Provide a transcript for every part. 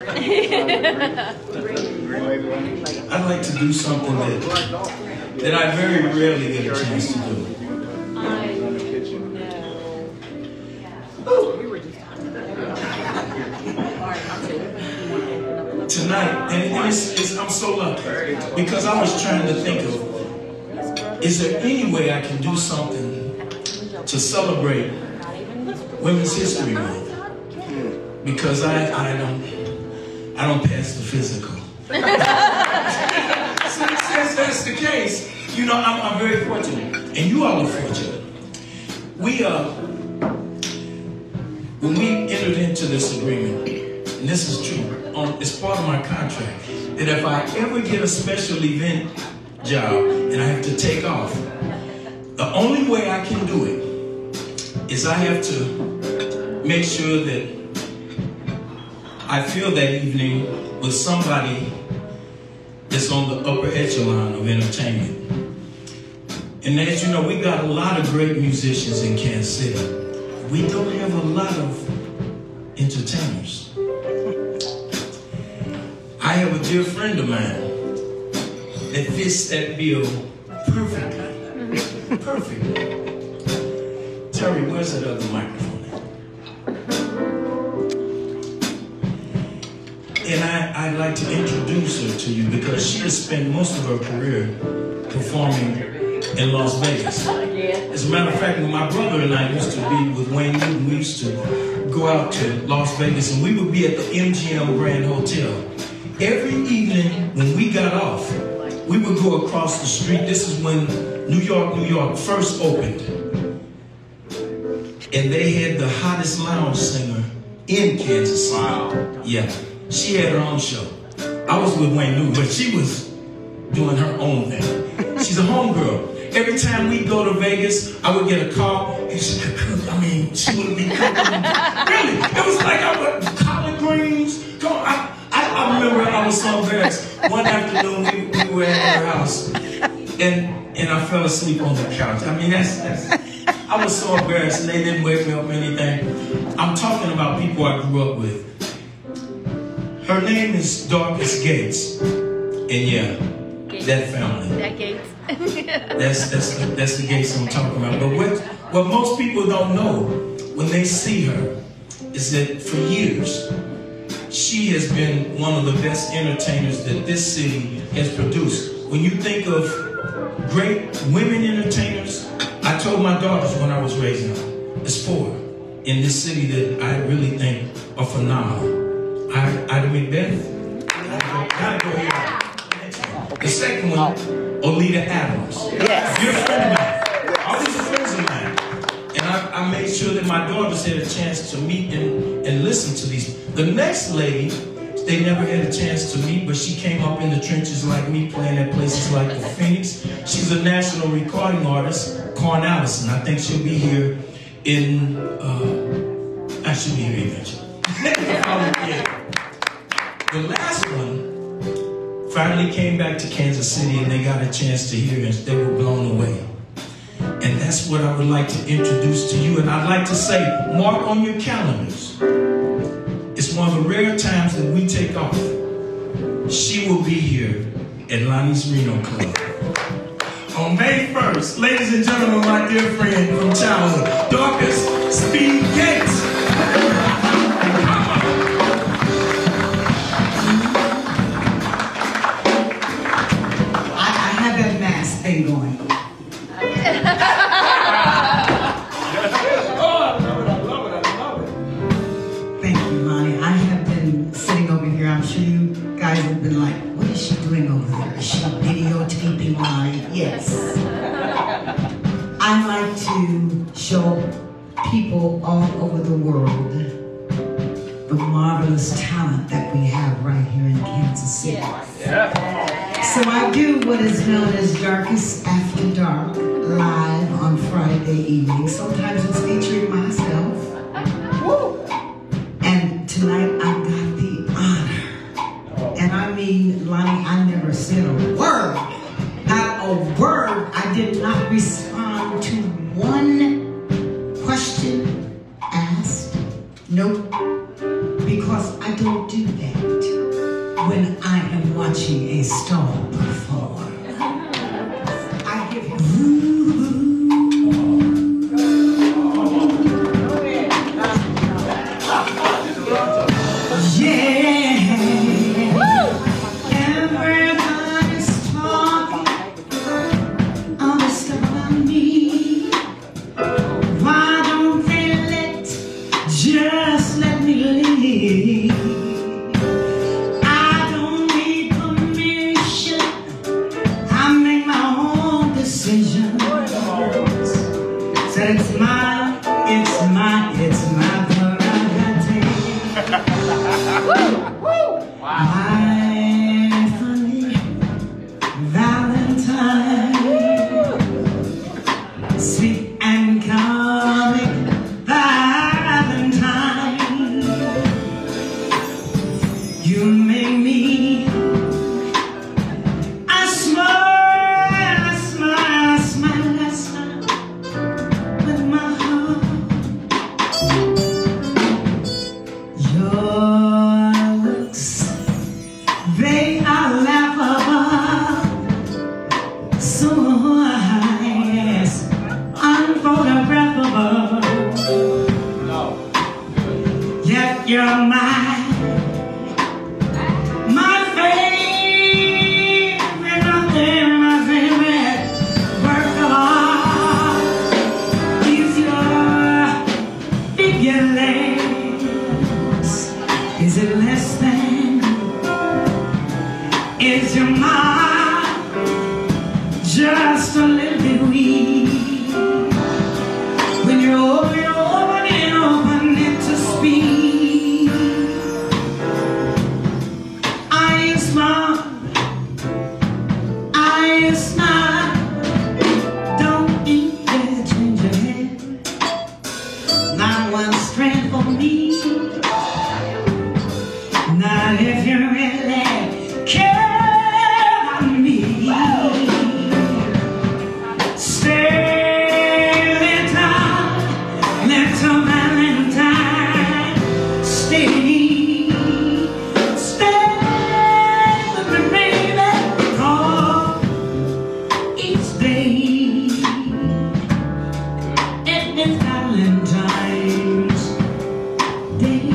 I'd like to do something that I very rarely get a chance to do. Tonight, and I'm so lucky because I was trying to think of, is there any way I can do something to celebrate Women's History Month? Because I don't pass the physical. Since that's the case, you know, I'm very fortunate, and you all are fortunate. When we entered into this agreement, and this is true, it's part of my contract, that if I ever get a special event job and I have to take off, the only way I can do it is I have to make sure that I feel that evening with somebody that's on the upper echelon of entertainment. And as you know, we got a lot of great musicians in Kansas City. We don't have a lot of entertainers. I have a dear friend of mine that fits that bill perfectly. Perfectly. Terry, where's that other microphone? And I'd like to introduce her to you because she has spent most of her career performing in Las Vegas. As a matter of fact, when my brother and I used to be with Wayne Newton, we used to go out to Las Vegas and we would be at the MGM Grand Hotel. Every evening when we got off, we would go across the street. This is when New York first opened. And they had the hottest lounge singer in Kansas City. Wow. Yeah. She had her own show. I was with Wayne Newton, but she was doing her own thing. She's a homegirl. Every time we go to Vegas, I would get a call, and she could cook. I mean, she would be cooking. Really, it was like I would collard greens. I remember I was so embarrassed. One afternoon, we were at her house, and I fell asleep on the couch. I mean, I was so embarrassed, and they didn't wake me up or anything. I'm talking about people I grew up with. Her name is Darcus Gates, and yeah, Gates. That family. That Gates. that's the Gates I'm talking about. But what most people don't know when they see her is that for years she has been one of the best entertainers that this city has produced. When you think of great women entertainers, I told my daughters when I was raising them, there's 4 in this city that I really think are phenomenal. Ida Macbeth. Gotta go here. The second one, Olita Adams. Yes. You're a friend of mine. All these are friends of mine. And I made sure that my daughters had a chance to meet and listen to these. The next lady, they never had a chance to meet, but she came up in the trenches like me, playing at places like the Phoenix. She's a national recording artist, Corn Allison. I think she'll be here in, she'll be here eventually. The last one finally came back to Kansas City and they got a chance to hear it. They were blown away. And that's what I would like to introduce to you. And I'd like to say, mark on your calendars. It's one of the rare times that we take off. She will be here at Lonnie's Reno Club. On May 1st, ladies and gentlemen, my dear friend from childhood, Darcus Speed Gates. Thing going. Oh, I love it. Thank you, Lonnie. I have been sitting over here. I'm sure you guys have been like, what is she doing over there? Is she videotaping my... Yes. I like to show people all over the world the marvelous talent that we have right here in Kansas City. Yeah. So I do what is known as Darcus After Dark, live on Friday evening. Sometimes it's featuring myself. Woo! And tonight I got the honor. And I mean, Lonnie, I never said a word. Not a word. I did not respond to one question asked. Nope. Because I don't do that. when I am watching a star perform. I give him everybody's talking all this stuff about me. Why don't they just let me live? I don't need permission. I make my own decisions. So it's my prerogative. My funny Valentine, sweet and comic Valentine, you make me I smile with my heart. Your looks, they are laughable, so yes, unphotographable. Yet you're my favorite work of art. Is your figure less? Is it less than? Is your mind just a little bit weak? When you're open it to speak. Are you smart? Are you smart? Don't you dare change your head. Not one strand for me. Not if you really care about me. Stay little Valentine. Stay with me, baby. Oh, each day it is Valentine's Day.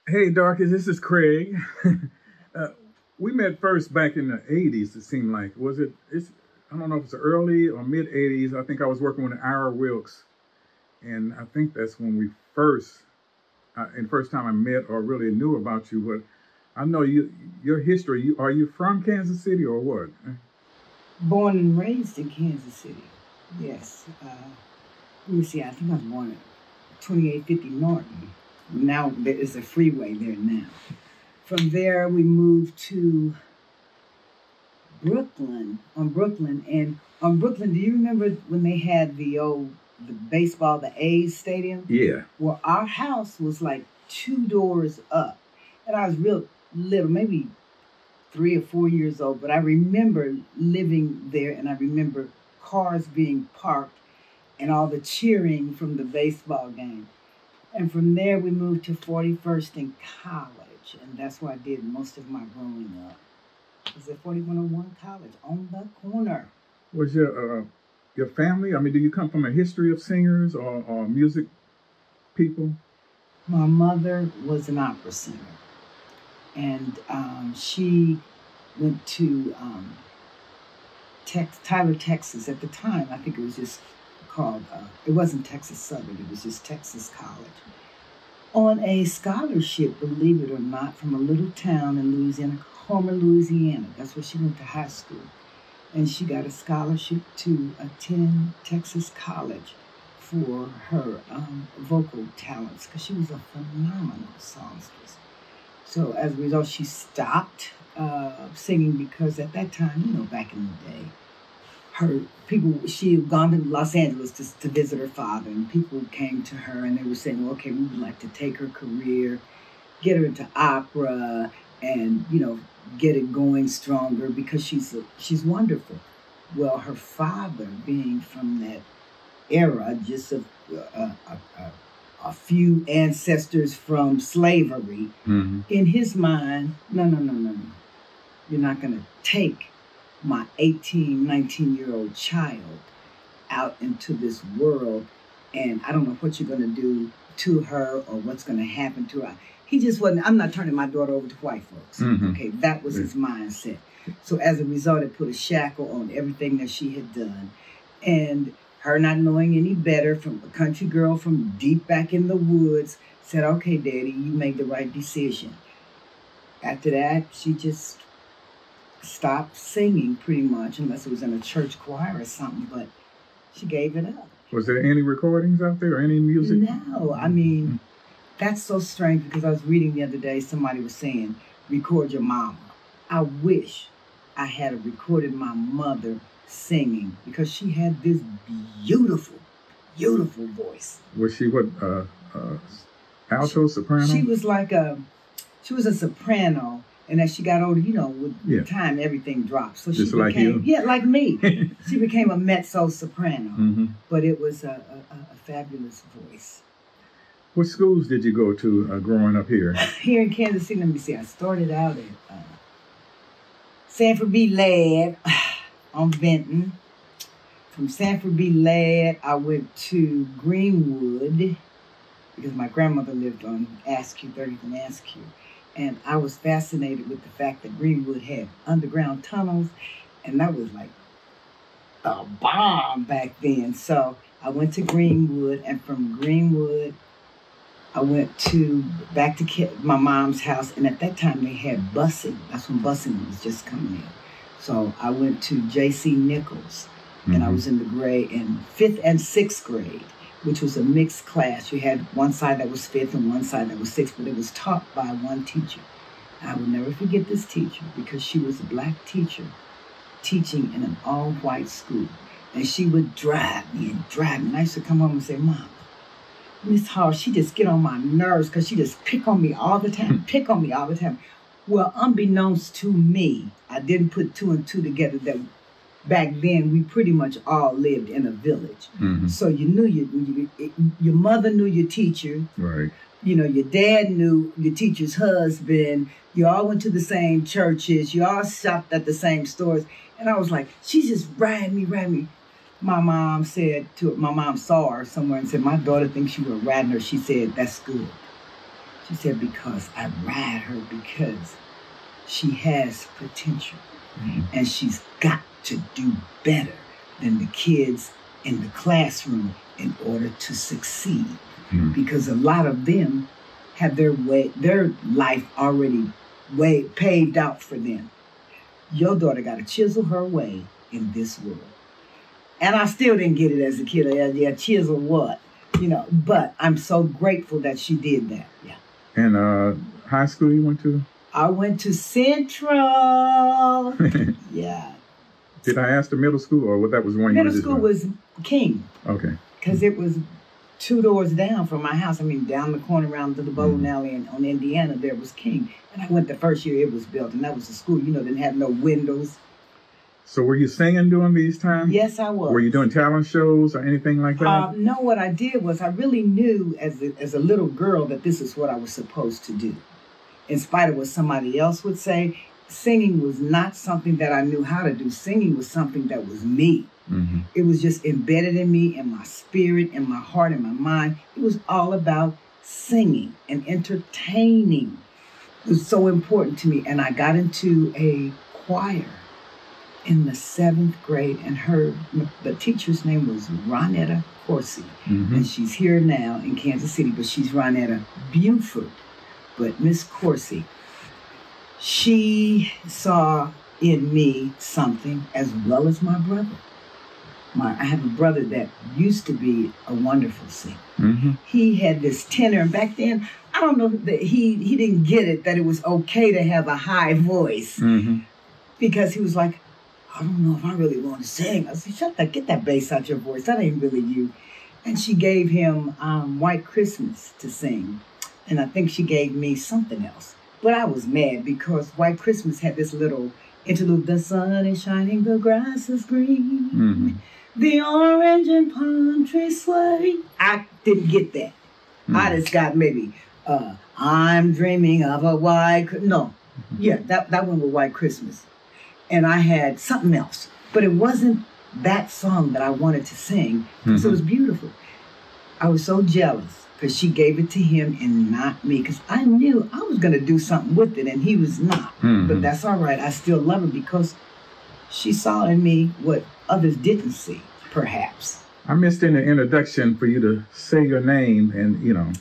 Hey, Darcus, this is Craig. We met first back in the 80s, it seemed like. I don't know if it's early or mid-80s. I think I was working with Ira Wilkes. And I think that's when we first time I met or really knew about you. But I know your history. Are you from Kansas City or what? Born and raised in Kansas City, yes. Let me see, I think I was born at 2850 Norton. Now there is a freeway there now. From there, we moved to Brooklyn, and on Brooklyn, do you remember when they had the baseball, the A's stadium? Yeah. Well, our house was like 2 doors up, and I was real little, maybe 3 or 4 years old, but I remember living there, and I remember cars being parked and all the cheering from the baseball game. And from there, we moved to 41st and College, and that's where I did most of my growing up. It was at 4101 College, on the corner. Was your family, I mean, do you come from a history of singers or music people? My mother was an opera singer, and she went to Tyler, Texas at the time. I think it was just called, it wasn't Texas Southern, it was just Texas College, on a scholarship, believe it or not, from a little town in Louisiana, Homer, Louisiana. That's where she went to high school. And she got a scholarship to attend Texas College for her vocal talents, because she was a phenomenal songstress. So as a result, she stopped singing because at that time, back in the day, she had gone to Los Angeles to visit her father, and people came to her and they were saying, well, okay, we would like to take her career, get her into opera, and, you know, get it going stronger because she's wonderful. Well, her father, being from that era, just a few ancestors from slavery, in his mind, no. You're not going to take my 18, 19-year-old child out into this world, and I don't know what you're going to do to her or what's going to happen to her. He just wasn't, I'm not turning my daughter over to white folks. Okay, that was his mindset. So as a result, it put a shackle on everything that she had done. And her not knowing any better, from a country girl from deep back in the woods, said, okay, Daddy, you made the right decision. After that, she just stopped singing pretty much, unless it was in a church choir or something, but she gave it up. Was there any recordings out there or any music? No, I mean, that's so strange because I was reading the other day, somebody was saying, record your mama. I wish I had recorded my mother singing because she had this beautiful, beautiful voice. Was she what, alto, soprano? She was like she was a soprano. And as she got older, you know, with time, everything dropped. So just she became, like you? Yeah, like me. She became a mezzo-soprano. But it was a fabulous voice. What schools did you go to growing up here? Here in Kansas City, let me see. I started out at Sanford B. Ladd on Benton. From Sanford B. Ladd, I went to Greenwood because my grandmother lived on Askew, 30th and Askew. And I was fascinated with the fact that Greenwood had underground tunnels, and that was like a bomb back then. So I went to Greenwood, and from Greenwood, I went back to my mom's house, and at that time they had busing. That's when busing was just coming in. So I went to J.C. Nichols, and I was in the grade in 5th and 6th grade, which was a mixed class. You had one side that was 5th and one side that was 6th, but it was taught by one teacher. I will never forget this teacher because she was a black teacher teaching in an all-white school. And she would drive me. And I used to come home and say, Mom, Miss Hall, she just get on my nerves because she just pick on me all the time, Well, unbeknownst to me, I didn't put 2 and 2 together that back then, we pretty much all lived in a village. So you knew your mother knew your teacher. Right. You know, your dad knew your teacher's husband. You all went to the same churches. You all shopped at the same stores. And I was like, she's just riding me. My mom saw her somewhere and said, my daughter thinks you were riding her. She said, that's good. She said, because I ride her because she has potential. And she's got to do better than the kids in the classroom in order to succeed. Because a lot of them have their life already paved out for them. Your daughter got to chisel her way in this world. And I still didn't get it as a kid. Yeah, chisel what? You know, but I'm so grateful that she did that. Yeah. And high school you went to? I went to Central. Yeah. Did I ask the middle school, or that was one? Middle school was King. Okay. Because it was 2 doors down from my house. I mean, down the corner around to the bowling alley and on Indiana, there was King. And I went the first year it was built, and that was a school, you know, didn't have no windows. So were you singing during these times? Yes, I was. Were you doing talent shows or anything like that? No, what I did was I really knew as a little girl that this is what I was supposed to do. In spite of what somebody else would say, singing was not something that I knew how to do. Singing was something that was me. It was just embedded in me, in my spirit, in my heart, in my mind. It was all about singing and entertaining. It was so important to me. And I got into a choir in the 7th grade, and the teacher's name was Ronetta Corsi. And she's here now in Kansas City, but she's Ronetta Buford. But Miss Corsi, she saw in me something as well as my brother. I have a brother that used to be a wonderful singer. He had this tenor, and back then, I don't know that he didn't get it, that it was okay to have a high voice. Because he was like, I don't know if I really want to sing. I said, shut that, get that bass out your voice. That ain't really you. And she gave him White Christmas to sing. And I think she gave me something else. But I was mad because White Christmas had this little interlude. The sun is shining, the grass is green. Mm-hmm. The orange and palm trees sway. I didn't get that. Mm-hmm. I just got maybe, I'm dreaming of a white... No. Yeah, that one was White Christmas. And I had something else. But it wasn't that song that I wanted to sing. So it was beautiful. I was so jealous because she gave it to him and not me. Because I knew I was going to do something with it and he was not. But that's all right. I still love her because she saw in me what others didn't see, perhaps. I missed in the introduction for you to say your name and, you know.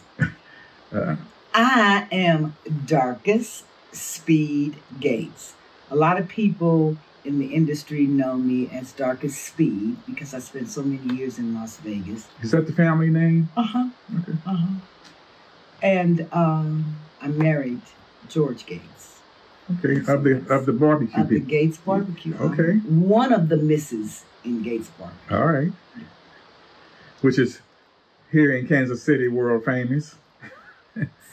I am Darcus Speed Gates. A lot of people in the industry know me as Darcus Speed because I spent so many years in Las Vegas. Is that the family name? Uh-huh. Okay. Uh-huh. And I married George Gates. Okay, of the barbecue Of the people. Gates Barbecue. Okay. One of the misses in Gates Barbecue. All right. Which is here in Kansas City, world famous.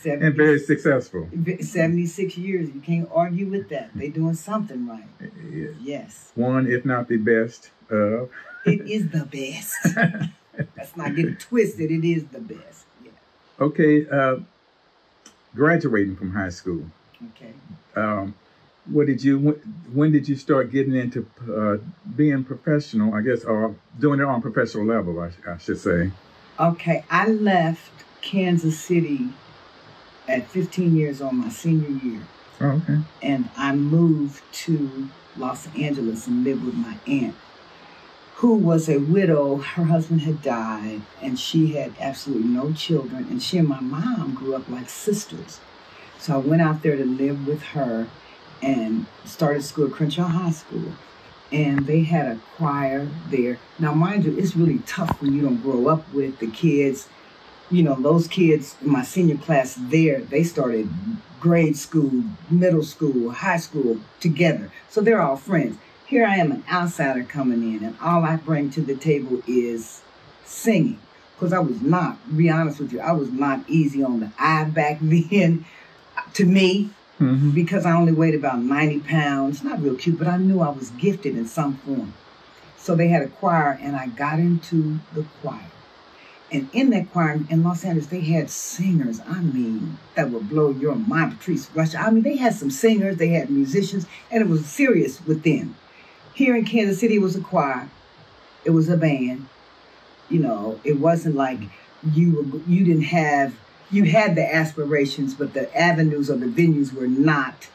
And very successful. 76 years. You can't argue with that. They're doing something right. Yeah. Yes. One, if not the best of. It is the best. Let's not get it twisted. It is the best. Yeah. Okay. Graduating from high school. Okay. When did you start getting into being professional, I guess, or doing it on a professional level, I should say? Okay. I left Kansas City at 15 years on my senior year. Oh, okay. And I moved to Los Angeles and lived with my aunt, who was a widow. Her husband had died, and she had absolutely no children. And she and my mom grew up like sisters. So I went out there to live with her and started school at Crenshaw High School. And they had a choir there. Now, mind you, it's really tough when you don't grow up with the kids. You know, those kids in my senior class there, they started grade school, middle school, high school together. So they're all friends. Here I am, an outsider coming in, and all I bring to the table is singing. Because I was not, to be honest with you, I was not easy on the eye back then, to me, because I only weighed about 90 pounds. Not real cute, but I knew I was gifted in some form. So they had a choir, and I got into the choir. And in that choir in Los Angeles, they had singers, I mean, that would blow your mind. Patrice Rusher. I mean, they had some singers, they had musicians, and it was serious within. Here in Kansas City, it was a choir. It was a band. You know, it wasn't like you had the aspirations, but the avenues or the venues were not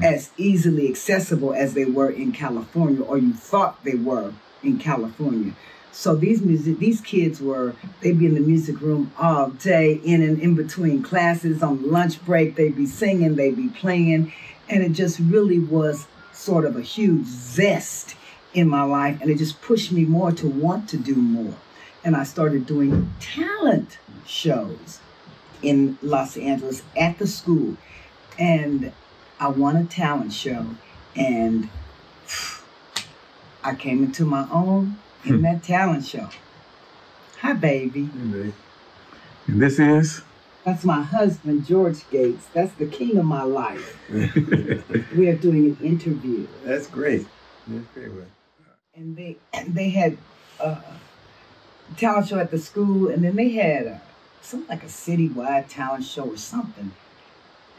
as easily accessible as they were in California, or you thought they were in California. So these kids they'd be in the music room all day, in and in between classes, on lunch break, they'd be singing, they'd be playing. And it just really was sort of a huge zest in my life. And it just pushed me more to want to do more. And I started doing talent shows in Los Angeles at the school. And I won a talent show. And I came into my own in that talent show. Hi, baby. And this is? That's my husband, George Gates. That's the king of my life. We are doing an interview. That's great. That's great. And they had a talent show at the school, and then they had something like a citywide talent show or something.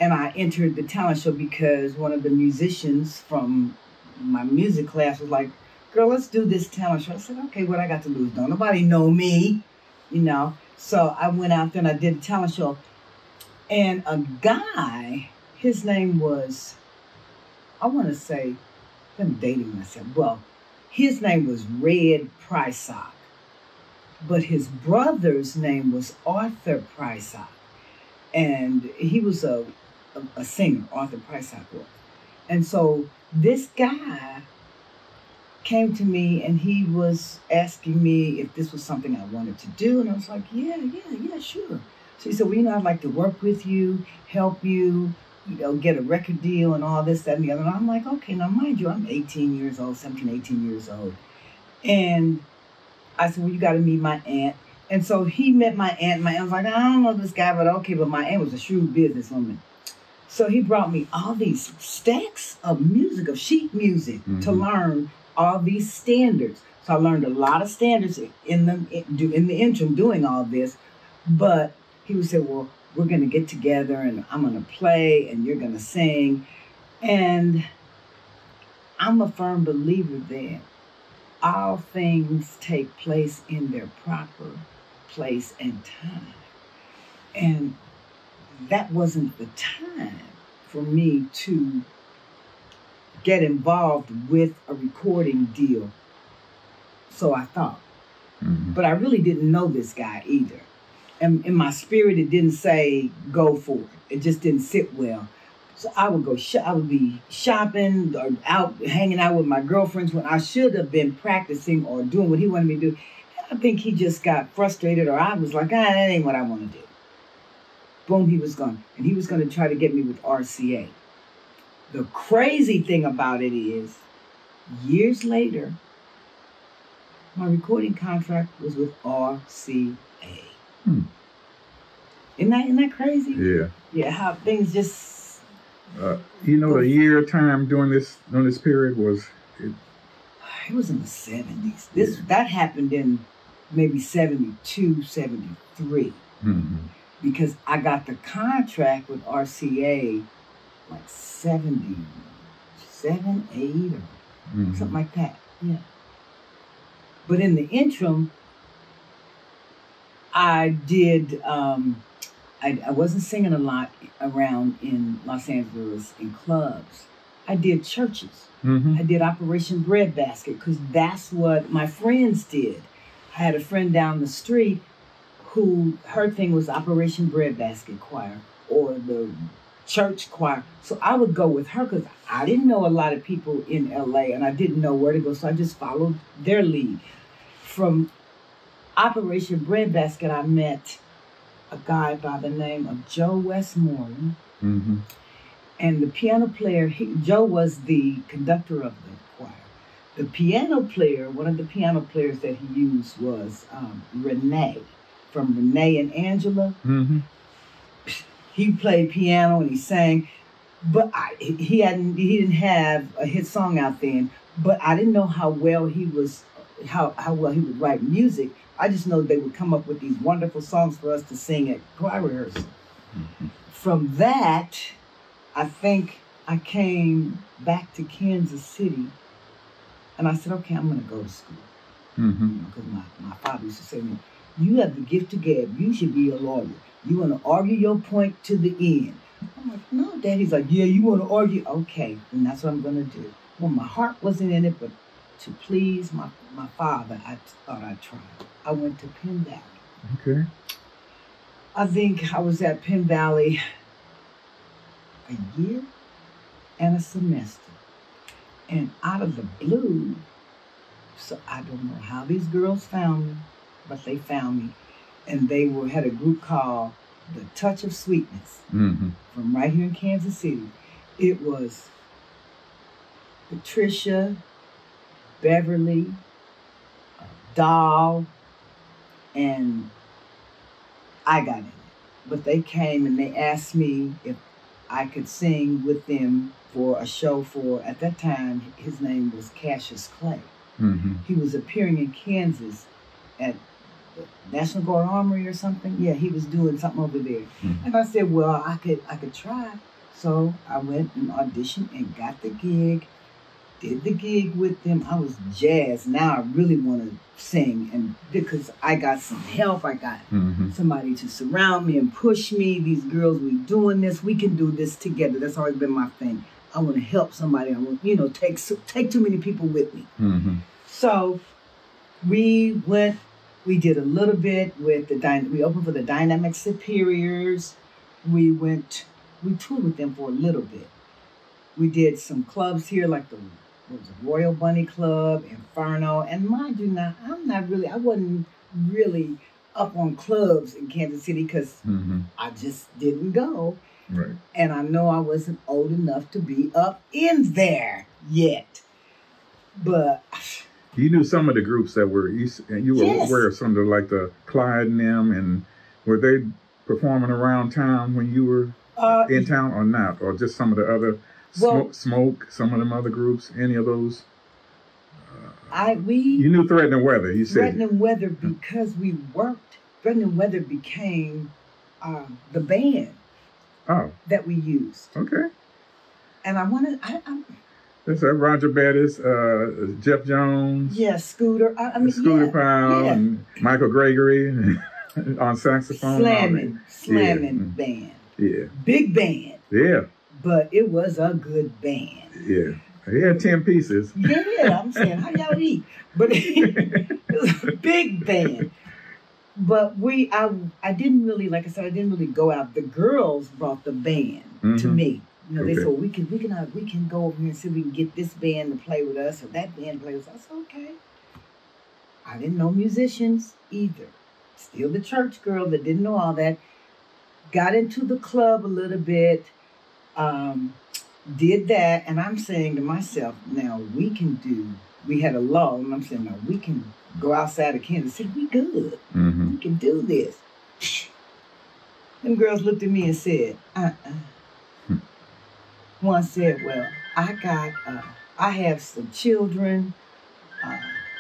And I entered the talent show because one of the musicians from my music class was like, girl, let's do this talent show. I said, okay, what I got to lose? Don't nobody know me, you know. So I went out there and I did a talent show. And a guy, his name was, I want to say, I'm dating myself. Well, his name was Red Prysock. But his brother's name was Arthur Prysock. And he was a singer, Arthur Prysock was. And so this guy came to me and he was asking me if this was something I wanted to do. And I was like, yeah, sure. So he said, well, I'd like to work with you, help you, get a record deal and all this, that, and the other. And I'm like, okay, now mind you, I'm 18 years old, 17, 18 years old. And I said, well, you got to meet my aunt. And so he met my aunt. My aunt was like, I don't know this guy, but okay. But my aunt was a shrewd businesswoman. So he brought me all these stacks of music, of sheet music, to learn all these standards. So I learned a lot of standards in the interim doing all this. But he would say, well, we're going to get together and I'm going to play and you're going to sing. And I'm a firm believer that all things take place in their proper place and time. And that wasn't the time for me to get involved with a recording deal. So I thought. But I really didn't know this guy either. And in my spirit, it didn't say go for it. It just didn't sit well. So I would go. I would be shopping or out hanging out with my girlfriends when I should have been practicing or doing what he wanted me to do. I think he just got frustrated, or I was like, that ain't what I want to do. Boom, he was gone, and he was going to try to get me with RCA. The crazy thing about it is, years later, my recording contract was with RCA. Isn't that crazy? Yeah. Yeah, how things just... the year time during this period was... It was in the 70s. That happened in maybe 72, 73. Because I got the contract with RCA like 77, 8 or something like that. Yeah. But in the interim, I did, I wasn't singing a lot around in Los Angeles in clubs. I did churches. I did Operation Breadbasket because that's what my friends did. I had a friend down the street who, her thing was Operation Breadbasket Choir or the church choir. So I would go with her because I didn't know a lot of people in LA and I didn't know where to go. So I just followed their lead. From Operation Breadbasket, I met a guy by the name of Joe Westmoreland. And the piano player, Joe was the conductor of the choir. The piano player, one of the piano players that he used was Renee, from Renee and Angela. He played piano and he sang, but he didn't have a hit song out then. But I didn't know how well he was, how well he would write music. I just know they would come up with these wonderful songs for us to sing at choir rehearsal. From that, I think I came back to Kansas City and I said, okay, I'm going to go to school. Because my father used to say to me, you have the gift of gab. You should be a lawyer. You want to argue your point to the end. I'm like, no, Dad. He's like, yeah, you want to argue? Okay, and that's what I'm going to do. Well, my heart wasn't in it, but to please my father, I thought I'd try. I went to Penn Valley. Okay. I think I was at Penn Valley a year and a semester. And out of the blue, so I don't know how these girls found me, but they found me. And they had a group called The Touch of Sweetness from right here in Kansas City. It was Patricia, Beverly, Doll, and I got in it. But they came and they asked me if I could sing with them for a show for, at that time, his name was Cassius Clay. He was appearing in Kansas at the National Guard Armory or something. Yeah, he was doing something over there. And I said, well, I could try. So I went and auditioned and got the gig, did the gig with them. I was jazzed. Now I really want to sing, and because I got some help, I got somebody to surround me and push me. These girls, we doing this. We can do this together. That's always been my thing. I want to help somebody. I want, take too many people with me. So we did a little bit with we opened for the Dynamic Superiors. We toured with them for a little bit. We did some clubs here, like the Royal Bunny Club, Inferno. And mind you now, I wasn't really up on clubs in Kansas City because I just didn't go. Right. And I know I wasn't old enough to be up in there yet. But you knew some of the groups that were and you were yes. aware of some of the, like the Clyde and them, and were they performing around town when you were in town or not? Or just some of the other Smoke, some of them other groups, any of those? You knew Threatening Weather, you said. Threatening Weather, because we worked, Threatening Weather became the band that we used. Okay. And I wanted, that's Roger Bettis, Jeff Jones. Yeah, Scooter. Scooter Powell and Michael Gregory on saxophone. Slamming band. Yeah. Big band. Yeah. But it was a good band. Yeah. He had 10 pieces. Yeah, I'm saying, how y'all eat? But it was a big band. But I didn't really, like I said, I didn't really go out. The girls brought the band to me. You know, they said, well, we can go over here and see if we can get this band to play with us or that band to play with us. I said, okay. I didn't know musicians either. Still the church girl that didn't know all that. Got into the club a little bit. Did that, and I'm saying to myself, now we had a law, and I'm saying, now we can go outside of Kansas City. We good. Mm-hmm. We can do this. Them girls looked at me and said, One said, well, I have some children.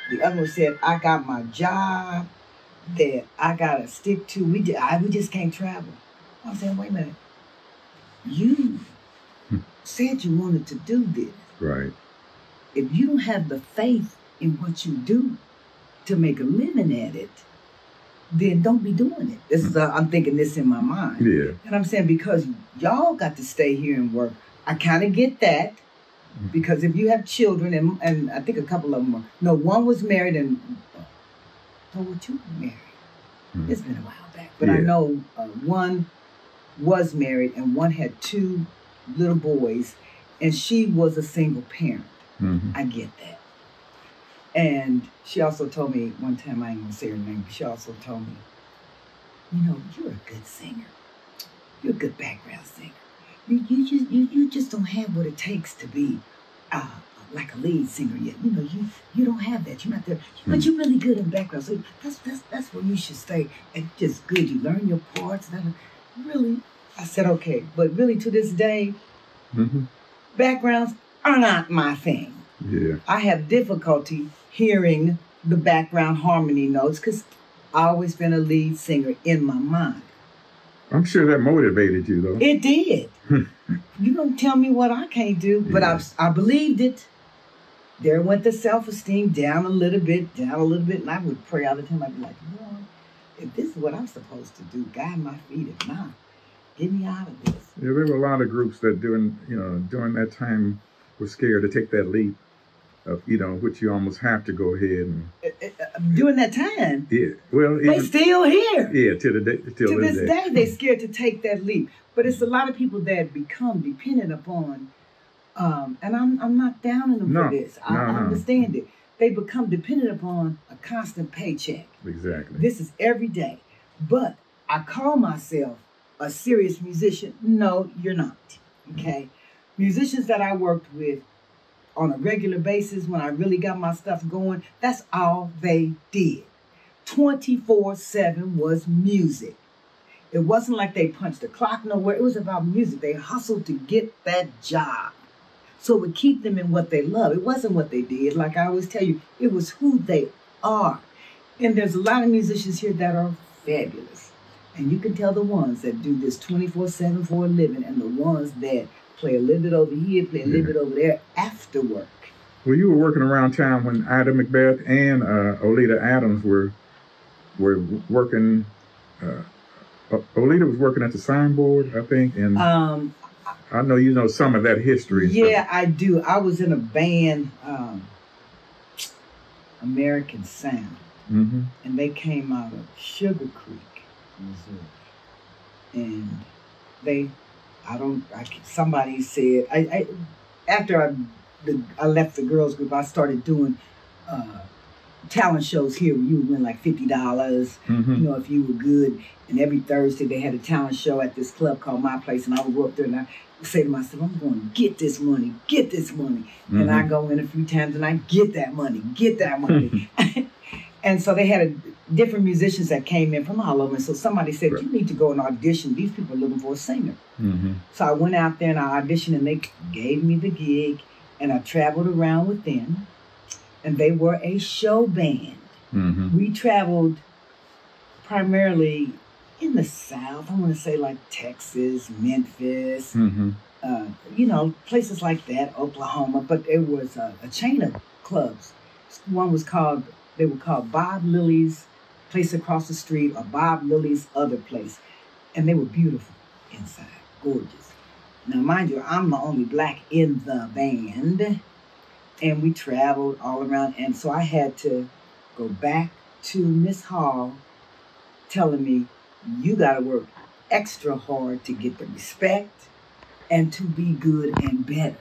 The other one said, I got my job that I got to stick to. We just can't travel. I was saying, wait a minute. You said you wanted to do this. Right. If you don't have the faith in what you do to make a living at it, then don't be doing it. This is I'm thinking this in my mind. Yeah. And I'm saying, because y'all got to stay here and work. I kind of get that, because if you have children, and I think a couple of them were, no, one was married, and so were two married. Mm-hmm. It's been a while back, but I know one was married and one had two little boys, and she was a single parent. Mm-hmm. I get that. And she also told me one time, I ain't gonna say her name, but she also told me, you know, you're a good singer. You're a good background singer. You just don't have what it takes to be like a lead singer yet. You know, you don't have that. You're not there, but you're really good in background. So that's where you should stay. And just good. You learn your parts. Really, I said okay, but really to this day, backgrounds are not my thing. Yeah, I have difficulty hearing the background harmony notes because I always been a lead singer in my mind. I'm sure that motivated you, though. It did. You don't tell me what I can't do, but I believed it. There went the self-esteem down a little bit, and I would pray all the time. I'd be like, Lord, if this is what I'm supposed to do, guide my feet. If not, get me out of this. Yeah, there were a lot of groups that during that time were scared to take that leap of, which you almost have to go ahead and. During that time, yeah, well, they still here. Yeah, to this day, they're scared to take that leap. But it's a lot of people that become dependent upon, and I'm not downing them for this. I understand it. They become dependent upon a constant paycheck. Exactly. This is every day. But I call myself a serious musician. No, you're not. Okay, musicians that I worked with on a regular basis, when I really got my stuff going, that's all they did. 24/7 was music. It wasn't like they punched the clock nowhere. It was about music. They hustled to get that job. So it would keep them in what they love. It wasn't what they did. Like I always tell you, it was who they are. And there's a lot of musicians here that are fabulous. And you can tell the ones that do this 24/7 for a living and the ones that play a little bit over here, play a little bit over there after work. Well, you were working around town when Ida Macbeth and Olita Adams were working. Olita was working at the signboard, I think, and I know you know some of that history. Yeah, I do. I was in a band, American Sound, and they came out of Sugar Creek, Missouri, and somebody said, after I left the girls group, I started doing talent shows here where you would win like $50, you know, if you were good. And every Thursday they had a talent show at this club called My Place, and I would go up there and I would say to myself, I'm going to get this money, get this money. And I go in a few times and I get that money, get that money. And so they had different musicians that came in from all over. And so somebody said, you need to go and audition. These people are looking for a singer. So I went out there and I auditioned, and they gave me the gig, and I traveled around with them. And they were a show band. We traveled primarily in the South. I want to say like Texas, Memphis, you know, places like that, Oklahoma. But it was a chain of clubs. One was called, they were called Bob Lily's place across the street, or Bob Lily's other place. And they were beautiful inside, gorgeous. Now, mind you, I'm the only black in the band. And we traveled all around. And so I had to go back to Miss Hall telling me, you got to work extra hard to get the respect and to be good and better.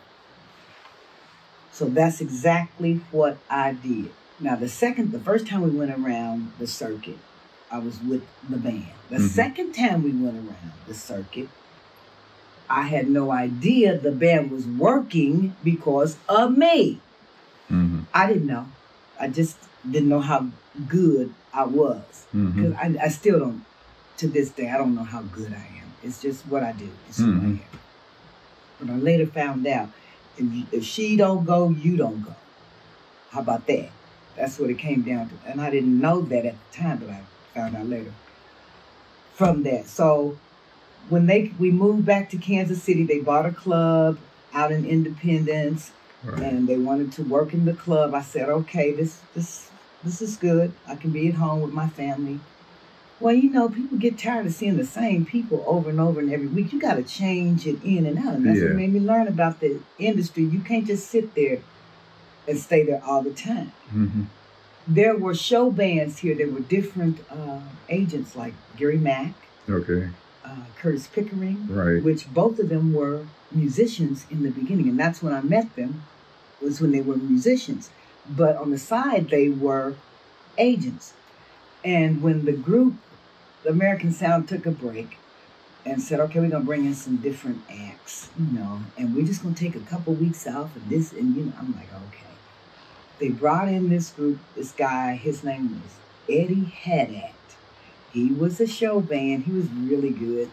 So that's exactly what I did. Now, the first time we went around the circuit, I was with the band. The second time we went around the circuit, I had no idea the band was working because of me. I didn't know. I just didn't know how good I was. Because I still don't, to this day, I don't know how good I am. It's just what I do. It's who I am. But I later found out, if she don't go, you don't go. How about that? That's what it came down to. And I didn't know that at the time, but I found out later from that. So when we moved back to Kansas City, they bought a club out in Independence. And they wanted to work in the club. I said, okay, this is good. I can be at home with my family. Well, you know, people get tired of seeing the same people over and over and every week. You got to change it in and out. And that's what made me learn about the industry. You can't just sit there and stay there all the time. There were show bands here. There were different agents like Gary Mack, Curtis Pickering, which both of them were musicians in the beginning. And that's when I met them, was when they were musicians. But on the side, they were agents. And when the group, the American Sound, took a break and said, okay, we're going to bring in some different acts, you know, and we're just going to take a couple weeks off of this. And, you know, I'm like, okay. They brought in this group, this guy, his name was Eddie Haddad. He was a show band. He was really good.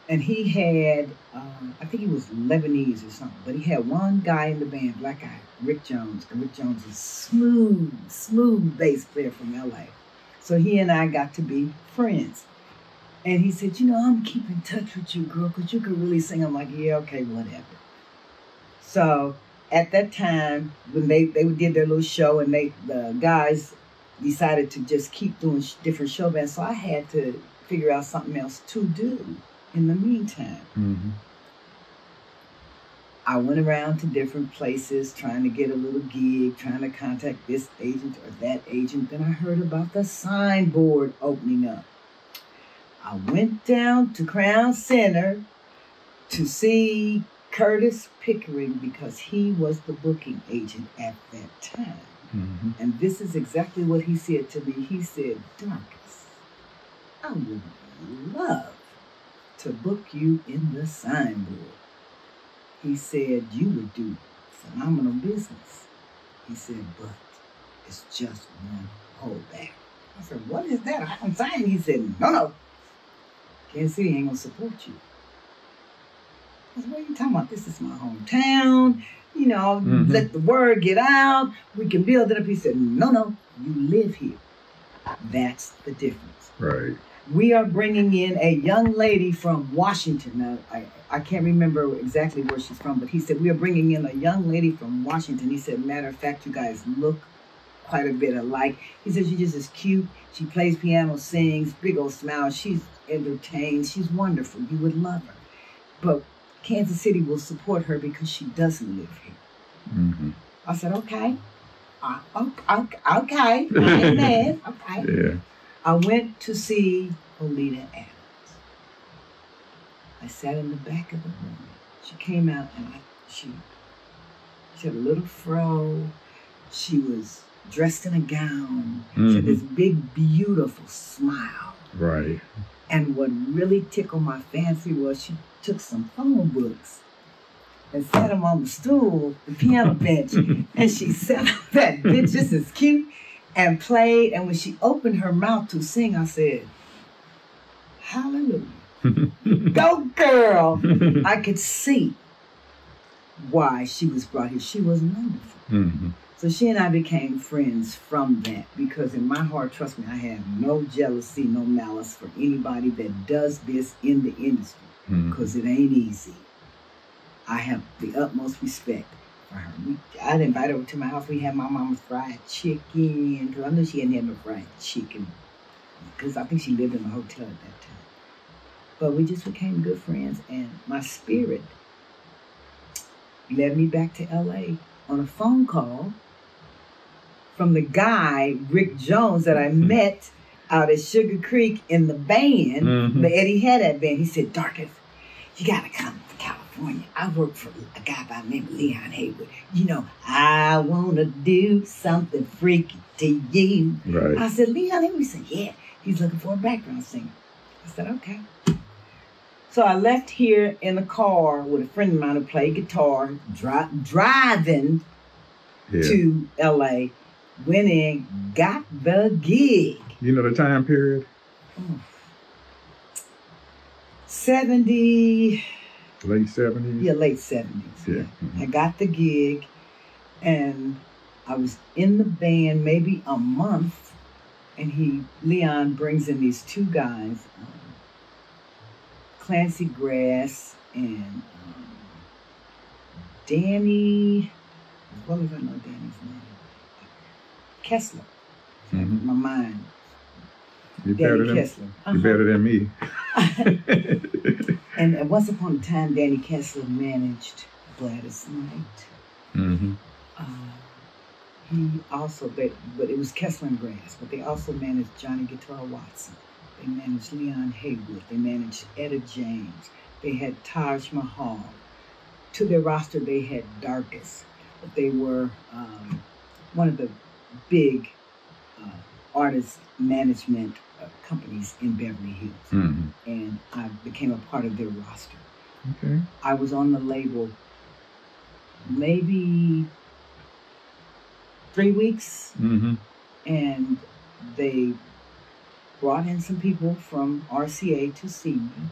And he had, I think he was Lebanese or something, but he had one guy in the band, black guy, Rick Jones. And Rick Jones is smooth bass player from LA. So he and I got to be friends. And he said, you know, I'm keeping in touch with you, girl, because you can really sing. I'm like, yeah, okay, whatever. So at that time, when they did their little show, and the guys decided to just keep doing different show bands, so I had to figure out something else to do in the meantime. I went around to different places trying to get a little gig, trying to contact this agent or that agent. Then I heard about the signboard opening up. I went down to Crown Center to see Curtis Pickering because he was the booking agent at that time. And this is exactly what he said to me. He said, Darcus, I would love to book you in the signboard. He said, you would do phenomenal business. He said, but it's just one holdback. I said, what is that? I'm signing. He said, no. Kansas City ain't going to support you. I said, what are you talking about? This is my hometown. You know, let the word get out. We can build it up. He said, no, you live here. That's the difference. Right. We are bringing in a young lady from Washington. Now, I can't remember exactly where she's from, but he said, we are bringing in a young lady from Washington. He said, matter of fact, you guys look quite a bit alike. He said, she just is cute. She plays piano, sings, big old smile. She's entertained. She's wonderful. You would love her. But Kansas City will support her because she doesn't live here. I said, okay. Okay. I ain't mad. Okay. Yeah. I went to see Olita Adams. I sat in the back of the room. She came out and she had a little fro. She was dressed in a gown. She had this big, beautiful smile. Right. And what really tickled my fancy was she took some phone books and sat them on the stool, the piano bench, and she sat on that bench just as cute and played. And when she opened her mouth to sing, I said, hallelujah. Go girl. I could see why she was brought here. She was wonderful. Mm-hmm. So she and I became friends from that, because in my heart, trust me, I have no jealousy, no malice for anybody that does this in the industry, because it ain't easy. I have the utmost respect for her. I'd invite her over to my house. We had my mama's fried chicken, because I knew she hadn't had no fried chicken, because I think she lived in a hotel at that time. But we just became good friends, and my spirit led me back to LA on a phone call from the guy, Rick Jones, that I met out at Sugar Creek in the band. The Eddie had that band. He said, Darcus, you got to come to California. I work for a guy by the name of Leon Haywood. You know, I want to do something freaky to you. Right. I said, Leon Haywood? He said, yeah. He's looking for a background singer. I said, okay. So I left here in the car with a friend of mine who played guitar, driving to LA, went in, got the gig. You know the time period? 70. Late 70s? Yeah, late 70s. Yeah. I got the gig, and I was in the band maybe a month, and Leon brings in these two guys, Clancy Grass and Danny, as well as I know Danny's name, Kessler. My mind. You're better Kessler. You're better than me. And once upon a time, Danny Kessler managed Gladys Knight. He also, but it was Kessler and Grass, but they also managed Johnny Guitar Watson. They managed Leon Haywood. They managed Etta James. They had Taj Mahal. To their roster, they had Darcus. But they were one of the big artist management companies in Beverly Hills. And I became a part of their roster. Okay. I was on the label maybe 3 weeks. And they brought in some people from RCA to see me.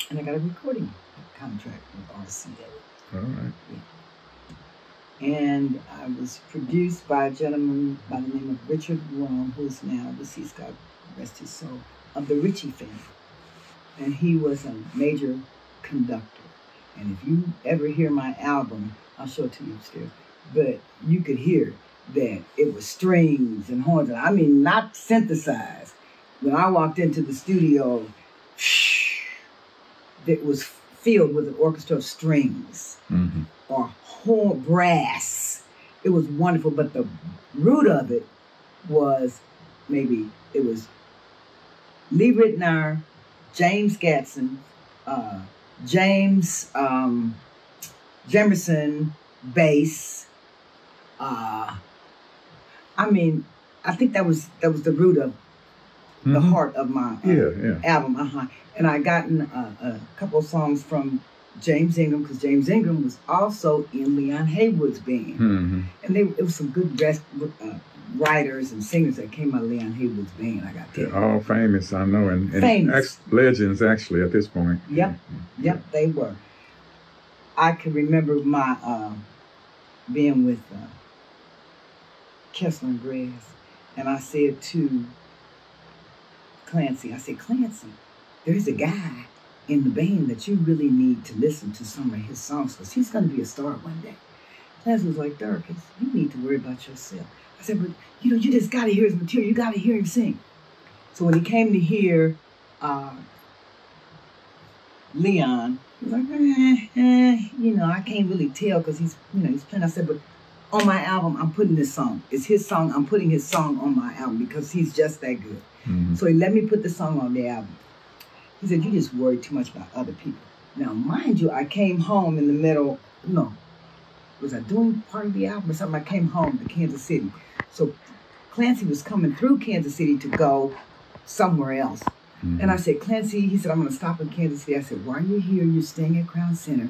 And I got a recording contract with RCA. All right. Yeah. And I was produced by a gentleman by the name of Richard Rome, who is now deceased, God rest his soul, of the Ritchie family. And he was a major conductor. And if you ever hear my album, I'll show it to you upstairs, but you could hear that it was strings and horns. I mean, not synthesized. When I walked into the studio, it was filled with an orchestra of strings or horn, brass. It was wonderful, but the root of it was it was Lee Ritenour, James Gatson, James Jemerson, bass. I mean, I think that was the root of the heart of my album. And I gotten a couple of songs from James Ingram, because James Ingram was also in Leon Haywood's band. And it was some good writers and singers that came out of Leon Haywood's band. I got They're all famous, I know, and famous. Legends actually at this point. Yep, they were. I can remember my being with Kessler and Grass, and I said to Clancy, Clancy, there's a guy in the band that you really need to listen to some of his songs, because he's going to be a star one day. Clancy was like, Darcus, you need to worry about yourself. I said, but you just got to hear his material. You got to hear him sing. So when he came to hear Leon, he was like, I can't really tell, because he's playing. I said, but on my album, I'm putting this song. It's his song. I'm putting his song on my album because he's just that good. So he let me put the song on the album. He said, you just worry too much about other people. Now, mind you, I came home in the middle, was I doing part of the album or something? I came home to Kansas City. So Clancy was coming through Kansas City to go somewhere else. Mm-hmm. And I said, Clancy, he said, I'm going to stop in Kansas City. I said, while you're here, you're staying at Crown Center,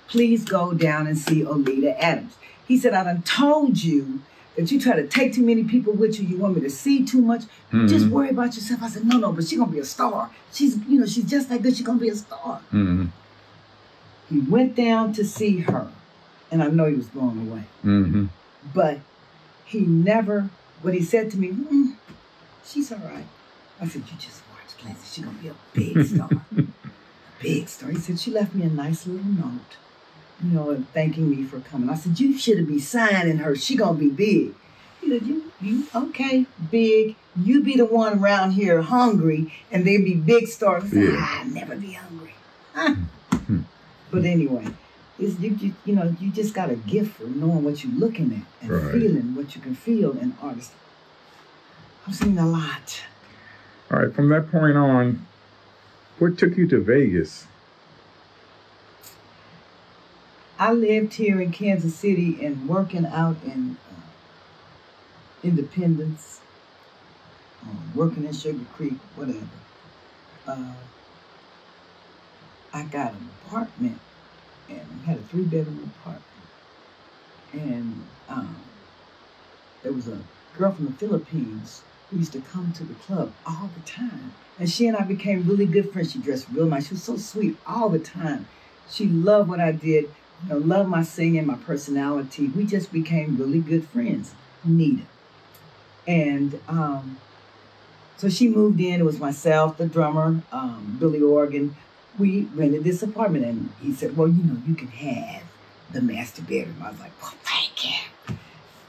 please go down and see Olita Adams. He said, I done told you that you try to take too many people with you. You want me to see too much. Just worry about yourself. I said, no, but she's going to be a star. She's just that good. She's going to be a star. Mm-hmm. He went down to see her, and I know he was blown away. Mm-hmm. But he never, what he said to me, she's all right. I said, you just watch Clancy. She's going to be a big star. A big star. He said, she left me a nice little note, and thanking me for coming. I said, you should be signing her. She going to be big. He said, you okay, big. You be the one around here hungry, and they be big stars. I said, I'll never be hungry. But anyway, you just got a gift for knowing what you're looking at and feeling what you can feel in artists. I've seen a lot. All right, from that point on, what took you to Vegas? I lived here in Kansas City and working out in Independence, working in Sugar Creek, whatever. I got an apartment and had a 3-bedroom apartment. And there was a girl from the Philippines who used to come to the club all the time. And she and I became really good friends. She dressed real nice. She was so sweet all the time. She loved what I did, loved my singing, my personality. We just became really good friends. Nita. And so she moved in. It was myself, the drummer, Billy Organ. We rented this apartment, and he said, well, you can have the master bedroom. I was like, well, thank you.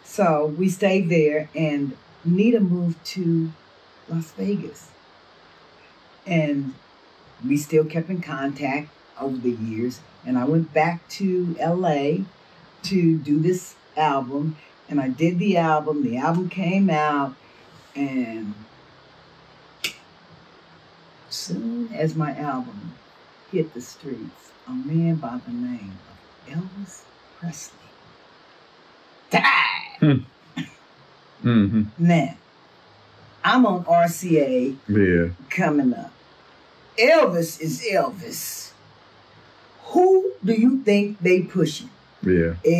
So we stayed there, and Nita moved to Las Vegas. And we still kept in contact over the years. And I went back to LA to do this album, and I did the album. The album came out, and soon as my album hit the streets, a man by the name of Elvis Presley died. Now, I'm on RCA coming up. Elvis is Elvis. Who do you think they pushing? Elvis.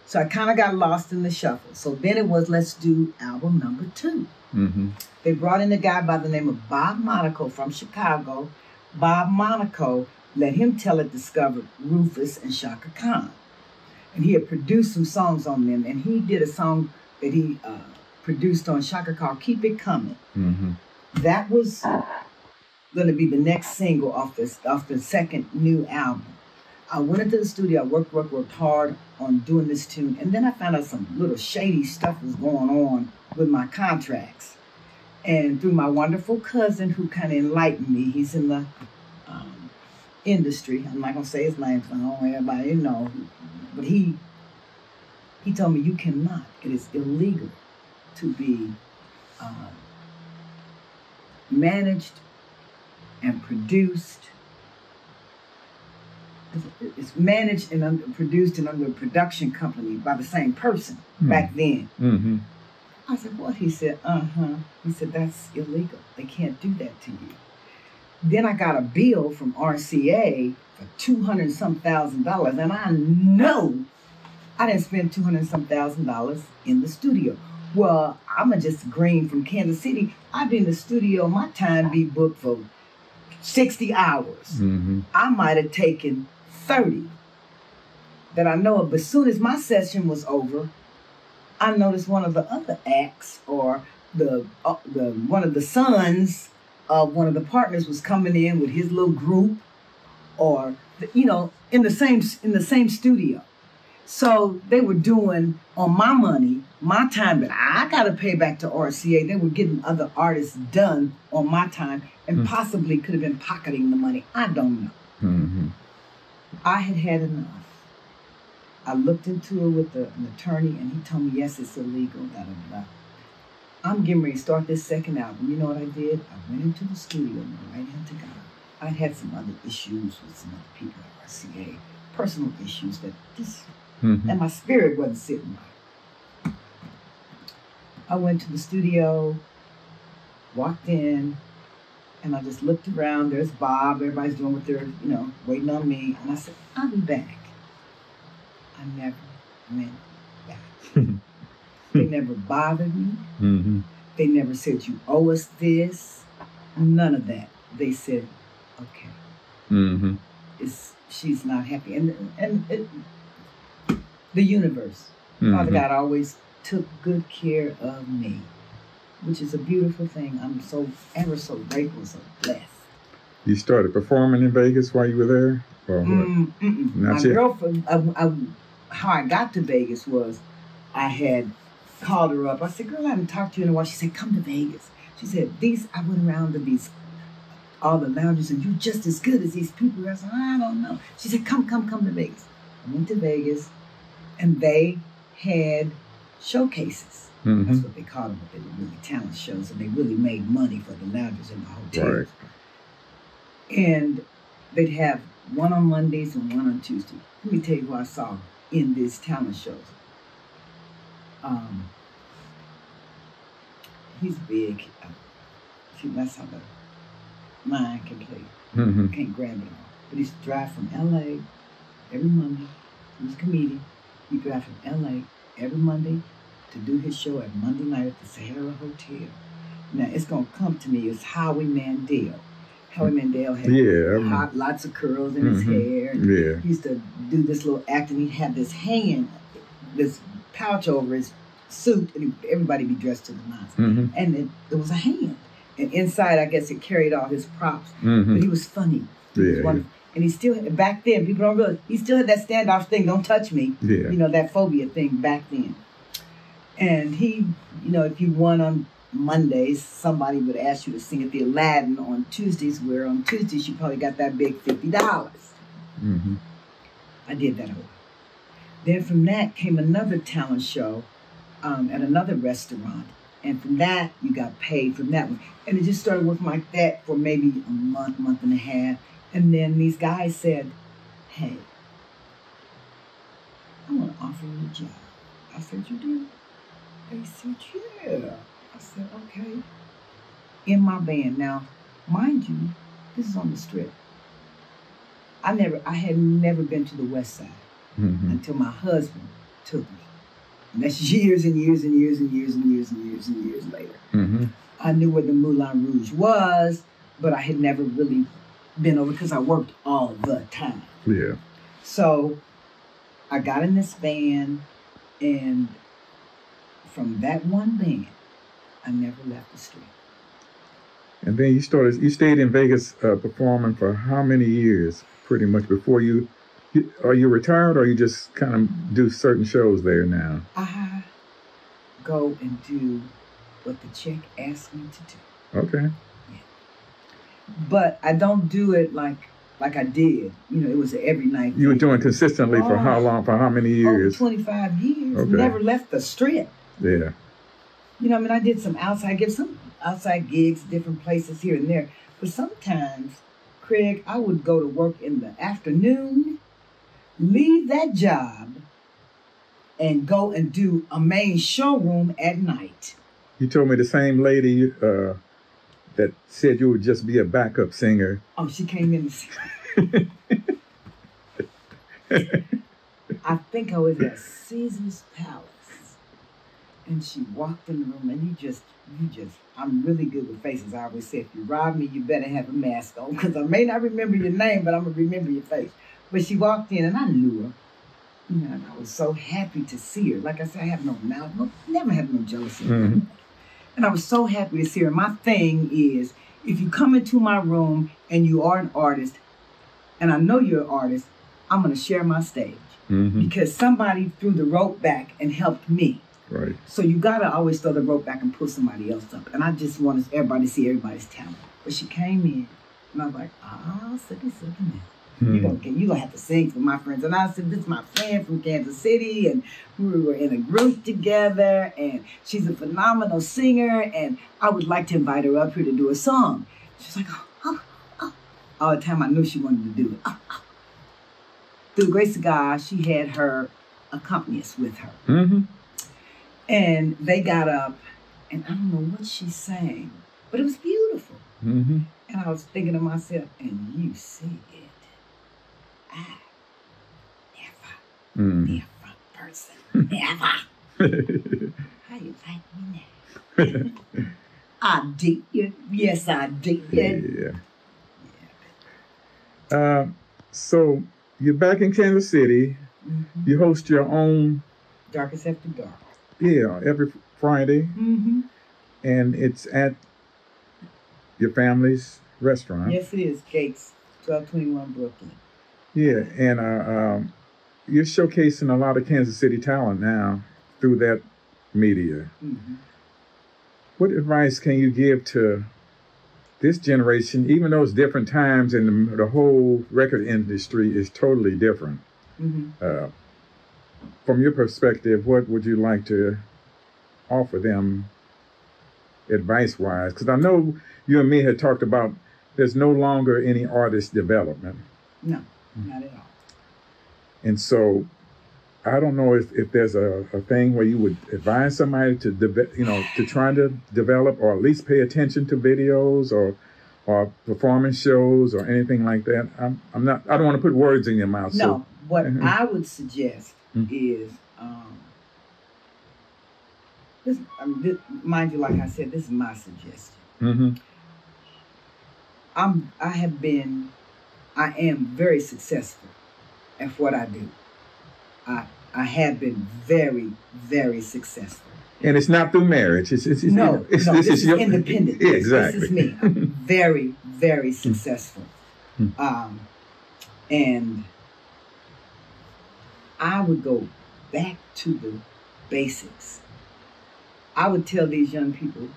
So I kind of got lost in the shuffle. So then it was, let's do album number 2. They brought in a guy by the name of Bob Monaco from Chicago. Bob Monaco, let him tell it, discovered Rufus and Shaka Khan. And he had produced some songs on them. And he did a song that he produced on Shaka called Keep It Coming. That was going to be the next single off the second new album. I went into the studio, I worked hard on doing this tune. And then I found out some little shady stuff was going on with my contracts. And through my wonderful cousin who kind of enlightened me, he's in the industry. I'm not going to say his name, so I don't want everybody to know. But he told me, you cannot. It is illegal to be managed and produced. It's managed and produced and under a production company by the same person back then. I said, what? He said, He said, that's illegal. They can't do that to you. Then I got a bill from RCA for $200,000, and I know I didn't spend $200,000 in the studio. Well, I'm just green from Kansas City. I've been in the studio, my time be booked for 60 hours. I might have taken 30 that I know of. But as soon as my session was over, I noticed one of the other acts, or the one of the sons of one of the partners, was coming in with his little group, or in the same studio. So they were doing on my money, my time that I got to pay back to RCA. They were getting other artists done on my time, and possibly could have been pocketing the money. I don't know. I had enough. I looked into it with an attorney, and he told me, yes, it's illegal, I'm getting ready to start this second album. You know what I did? I went into the studio and went right into God. I had some other issues with some other people at RCA. personal issues that just, Mm-hmm. and my spirit wasn't sitting right. I went to the studio, walked in, and I just looked around. There's Bob. Everybody's doing what they're, waiting on me. And I said, I'll be back. I never went back. They never bothered me. Mm-hmm. They never said, you owe us this. None of that. They said, okay. Mm-hmm. She's not happy. And the universe, Mm-hmm. Father God always took good care of me, which is a beautiful thing. I'm so ever so grateful, so blessed. You started performing in Vegas while you were there? Or what? My Not yet. girlfriend, how I got to Vegas was I had called her up. I said, girl, I haven't talked to you in a while. She said, come to Vegas. She said, I went around to all the lounges, and you're just as good as these people. I said, I don't know. She said, come to Vegas. I went to Vegas, and they had showcases. Mm-hmm. That's what they called them, but they were really talent shows, and they really made money for the lounges in the hotel. Right. And they'd have one on Mondays and one on Tuesdays. Let me tell you who I saw in these talent shows. He's big. See, that's how the mind can play. Mm-hmm. You can't grab it all. But he used to drive from L.A. every Monday. He was a comedian. He'd drive from L.A. every Monday to do his show at Monday night at the Sahara Hotel. Now, it's going to come to me. It's Howie Mandel. Howie Mandel had lots of curls in his hair. Yeah. He used to do this little act, and he'd have this this pouch over his suit, and everybody be dressed to the nines. Mm-hmm. And there was a hand. And inside, I guess it carried all his props. Mm-hmm. But he was funny. He was wonderful. And he still, back then, people don't realize, he still had that standoff thing, don't touch me. Yeah. That phobia thing back then. And he, if you won on Mondays, somebody would ask you to sing at the Aladdin on Tuesdays, where on Tuesdays you probably got that big $50. Mm-hmm. I did that a lot. Then from that came another talent show at another restaurant. And from that, you got paid from that one. And it just started working like that for maybe a month and a half. And then these guys said, hey, I want to offer you a job. I said, you do? They said, yeah. I said, okay. In my band. Now, mind you, this is on the Strip. I had never been to the West Side until my husband took me. And that's years and years and years and years and years and years and years later. Mm-hmm. I knew where the Moulin Rouge was, but I had never really been over because I worked all the time. Yeah. So I got in this band, and from that one band, I never left the Strip. And then you stayed in Vegas performing for how many years, pretty much, before are you retired, or you just kind of do certain shows there now? I go and do what the check asks me to do. Okay. Yeah. But I don't do it like I did. It was an every night thing. You were doing consistently for how long, for how many years? Over 25 years. Okay. Never left the Strip. Yeah. I did some outside gigs, different places here and there. But sometimes, Craig, I would go to work in the afternoon, leave that job, and go and do a main showroom at night. You told me the same lady that said you would just be a backup singer. Oh, she came in to sing. I think I was at Caesar's Palace. And she walked in the room, and I'm really good with faces. I always say, if you rob me, you better have a mask on, because I may not remember your name, but I'm going to remember your face. But she walked in, and I knew her. And I was so happy to see her. Like I said, I have no mouth, never have no jealousy. Mm-hmm. And I was so happy to see her. My thing is, if you come into my room and you are an artist, and I know you're an artist, I'm going to share my stage. Mm-hmm. Because somebody threw the rope back and helped me. Right. So you got to always throw the rope back and pull somebody else up. And I just wanted everybody to see everybody's talent. But she came in, and I was like, sucky now. Mm-hmm. You're going to have to sing for my friends. And I said, this is my friend from Kansas City, and we were in a group together, and she's a phenomenal singer, and I would like to invite her up here to do a song. She was like, oh. All the time I knew she wanted to do it. through the grace of God, she had her accompanist with her. Mm-hmm. And they got up, and I don't know what she sang, but it was beautiful. Mm-hmm. And I was thinking to myself, and you see it. I never be a front person. Never. How you like me now? I did. Yes, I did. Yeah. So you're back in Kansas City. Mm-hmm. You host your own. Darcus After Dark. Yeah, every Friday. Mm-hmm. And it's at your family's restaurant. Yes, it is. Gates, 1221 Brooklyn. Yeah, and you're showcasing a lot of Kansas City talent now through that media. Mm-hmm. What advice can you give to this generation, even though it's different times and the whole record industry is totally different? Mm-hmm. From your perspective, what would you like to offer them advice-wise? Because I know you and me had talked about there's no longer any artist development. No, not at all. And so I don't know if there's a thing where you would advise somebody to to try to develop or at least pay attention to videos or performance shows or anything like that. I don't want to put words in your mouth. No, so. what I would suggest is, this, mind you, like I said, this is my suggestion. Mm-hmm. I am very successful at what I do. I have been very, very successful. And it's not through marriage. This is independent. Yeah, exactly. This is me. I'm very, very successful. And I would go back to the basics. I would tell these young people,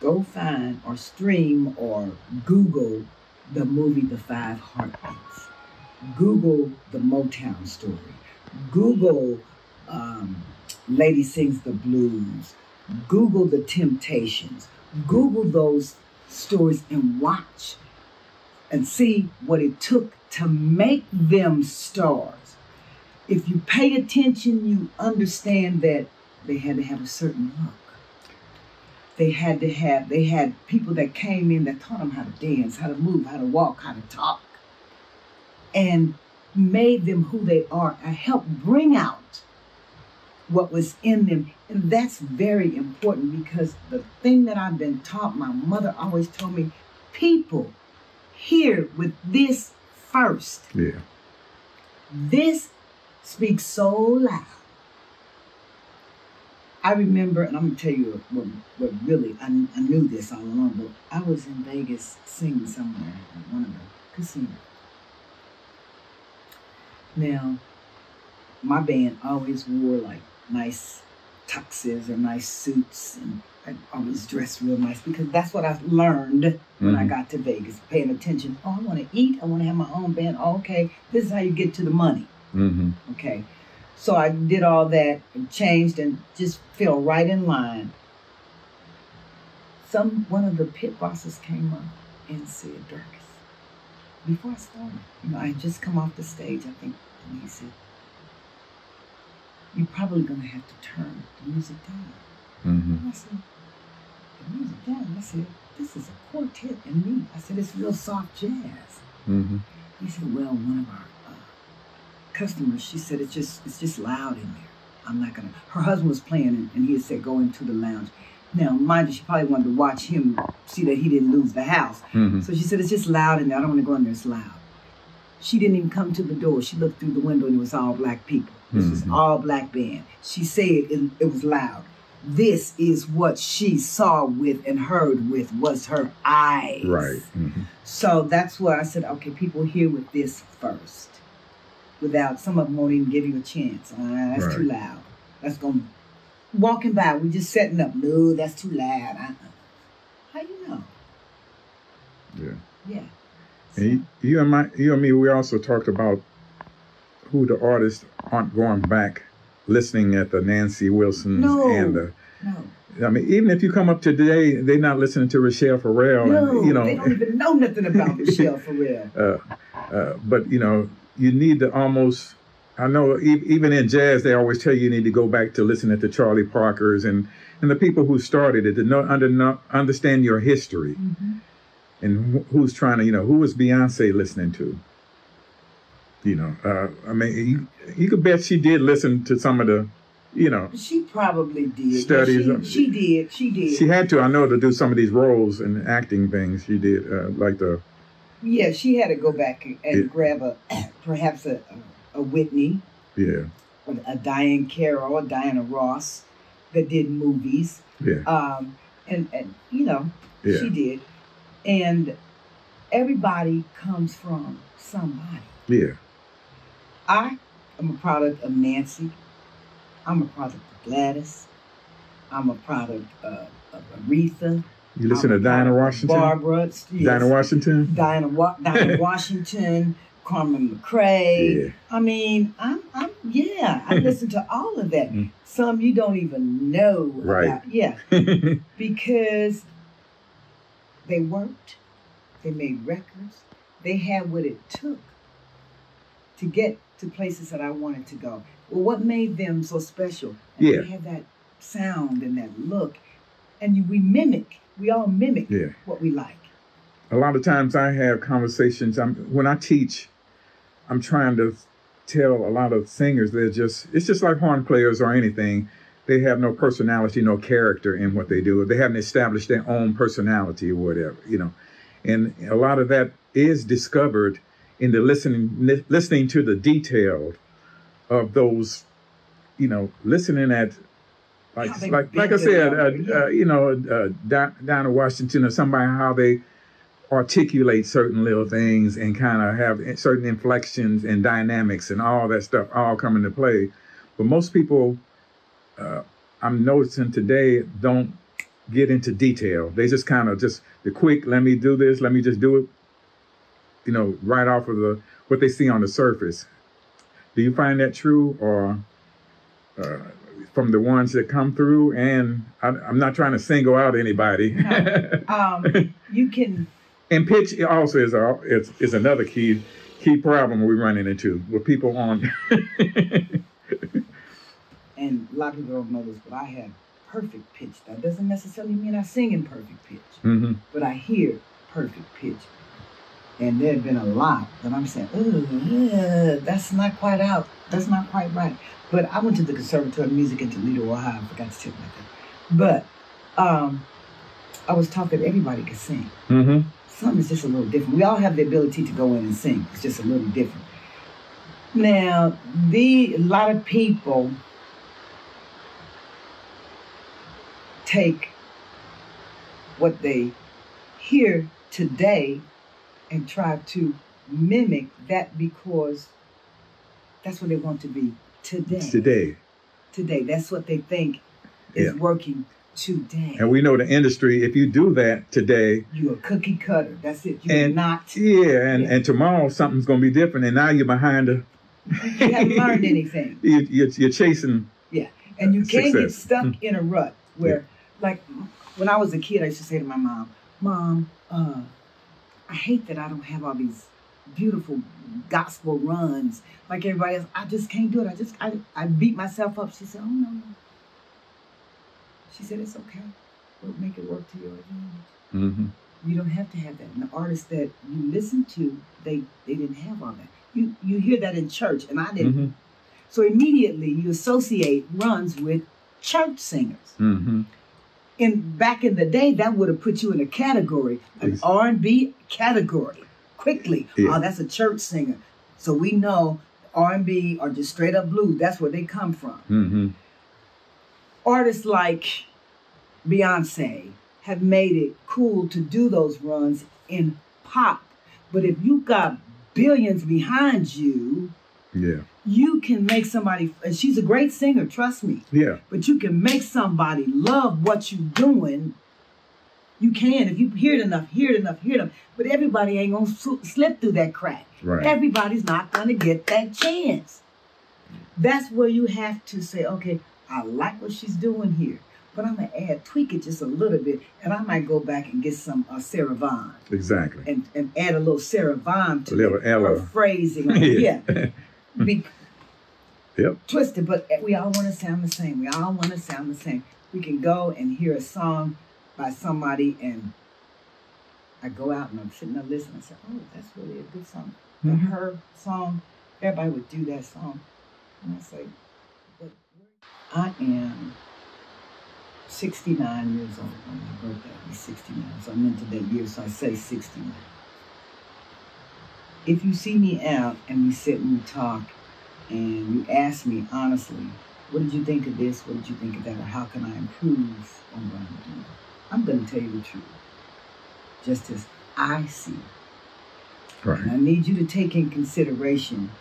go find or stream or Google the movie The Five Heartbeats. Google the Motown Story. Google Lady Sings the Blues. Google The Temptations. Google those stories and watch and see what it took to make them stars. If you pay attention, you understand that they had to have a certain look. They had people that came in that taught them how to dance, how to move, how to walk, how to talk, and made them who they are and helped bring out what was in them. And that's very important, because the thing that I've been taught, my mother always told me, people hear with this first. Yeah. This speaks so loud. I remember, and I'm going to tell you what really, I knew this all along, but I was in Vegas singing somewhere at one of the casinos. Now, my band always wore like nice tuxes or nice suits, and I always dressed real nice, because that's what I learned when I got to Vegas, paying attention. Oh, I want to eat. I want to have my own band. Oh, okay, this is how you get to the money. Okay. So I did all that and changed and just fell right in line. One of the pit bosses came up and said, Darcus, before I started, I had just come off the stage, I think, and he said, you're probably going to have to turn the music down. And I said, the music down? I said, this is a quartet and me. I said, it's real soft jazz. He said, well, one of our customers, she said, it's just loud in there. I'm not gonna. Her husband was playing, and he had said, go into the lounge. Now, mind you, she probably wanted to watch him, see that he didn't lose the house. So she said, it's just loud in there. I don't want to go in there. It's loud. She didn't even come to the door. She looked through the window, and it was all black people. This was all black band. She said it was loud. This is what she saw with and heard with was her eyes. Right. So that's what I said, okay, people hear with this first. Without, some of them won't even give you a chance. That's too loud. That's going, walking by, we just setting up. No, that's too loud. How you know? Yeah. Yeah. And you and me, we also talked about who the artists aren't going back listening at the Nancy Wilsons and the. No. I mean, even if you come up today, they're not listening to Rochelle Farrell. No, and, they don't even know nothing about Rochelle Farrell. But you need to almost, I know even in jazz, they always tell you need to go back to listening to Charlie Parker's and the people who started it, to understand your history. And who's trying to, who was Beyonce listening to? I mean, you could bet she did listen to some of the, She probably did. Studies. She did. She had to, I know, to do some of these roles and acting things. She did, like the... Yeah, she had to go back and grab perhaps a Whitney. Yeah. Or a Diane Carroll, or Diana Ross that did movies. Yeah. And she did. And everybody comes from somebody. Yeah. I am a product of Nancy. I'm a product of Gladys. I'm a product of Aretha. You listen to Diana Washington? Barbara. Yes. Diana Washington? Diana Washington, Carmen McRae. Yeah. I mean, I listen to all of that. Some you don't even know about. Yeah. Because they worked, they made records, they had what it took to get to places that I wanted to go. Well, what made them so special? And they had that sound and that look. And we all mimic what we like. A lot of times I have conversations, when I teach, I'm trying to tell a lot of singers, it's just like horn players or anything. They have no personality, no character in what they do. They haven't established their own personality or whatever, And a lot of that is discovered in the listening to the detail of those, listening at, like I said, Diana Washington or somebody, how they articulate certain little things and kind of have certain inflections and dynamics and all that stuff all come into play. But most people, I'm noticing today, don't get into detail. They just kind of the quick, let me do this, let me just do it, right off of what they see on the surface. Do you find that true, or from the ones that come through? And I'm not trying to single out anybody. No. You can. And pitch also is another key problem we're running into with people on. And a lot of people don't know this, but I have perfect pitch. That doesn't necessarily mean I sing in perfect pitch, but I hear perfect pitch. And there have been a lot that I'm saying, that's not quite out. That's not quite right. But I went to the Conservatory of Music in Toledo, Ohio. I forgot to tell you about that. But I was taught that everybody could sing. Something is just a little different. We all have the ability to go in and sing. It's just a little different. Now, a lot of people take what they hear today and try to mimic that because that's what they want to be today. Today. That's what they think is working today. And we know the industry, if you do that today, you're a cookie cutter. That's it. You're not. And tomorrow something's going to be different. And now you're behind you haven't learned anything. You're chasing. Yeah. And you can't get stuck in a rut where, like, when I was a kid, I used to say to my Mom, I hate that I don't have all these beautiful gospel runs like everybody else. I just can't do it. I beat myself up. She said, oh, no. She said, it's okay. We'll make it work to your advantage. You don't have to have that. And the artists that you listen to, they didn't have all that. You hear that in church, and I didn't. So immediately you associate runs with church singers. Back in the day, that would have put you in a category, an R&B category, quickly. Oh, that's a church singer. So we know R&B or just straight up blues, that's where they come from. Artists like Beyonce have made it cool to do those runs in pop. But if you got billions behind you, you can make somebody, and she's a great singer, trust me. But you can make somebody love what you're doing. You can, if you hear it enough. But everybody ain't going to slip through that crack. Everybody's not going to get that chance. That's where you have to say, okay, I like what she's doing here. but I'm going to tweak it just a little bit, and I might go back and get some Sarah Vaughan. Exactly. And add a little Sarah Vaughan to little it. Ella. Her phrasing. Yeah. Yep. Twisted, but we all want to sound the same. We all want to sound the same. We can go and hear a song by somebody, and I go out and I'm sitting there listening. I say, oh, that's really a good song. But her song, everybody would do that song. And I say, but I am 69 years old on my birthday. I'll be 69. So I'm into that year, so I say 69. If you see me out and we sit and we talk and you ask me honestly, what did you think of this? What did you think of that? Or how can I improve on what I'm doing? I'm going to tell you the truth. Just as I see it. Right. And I need you to take in consideration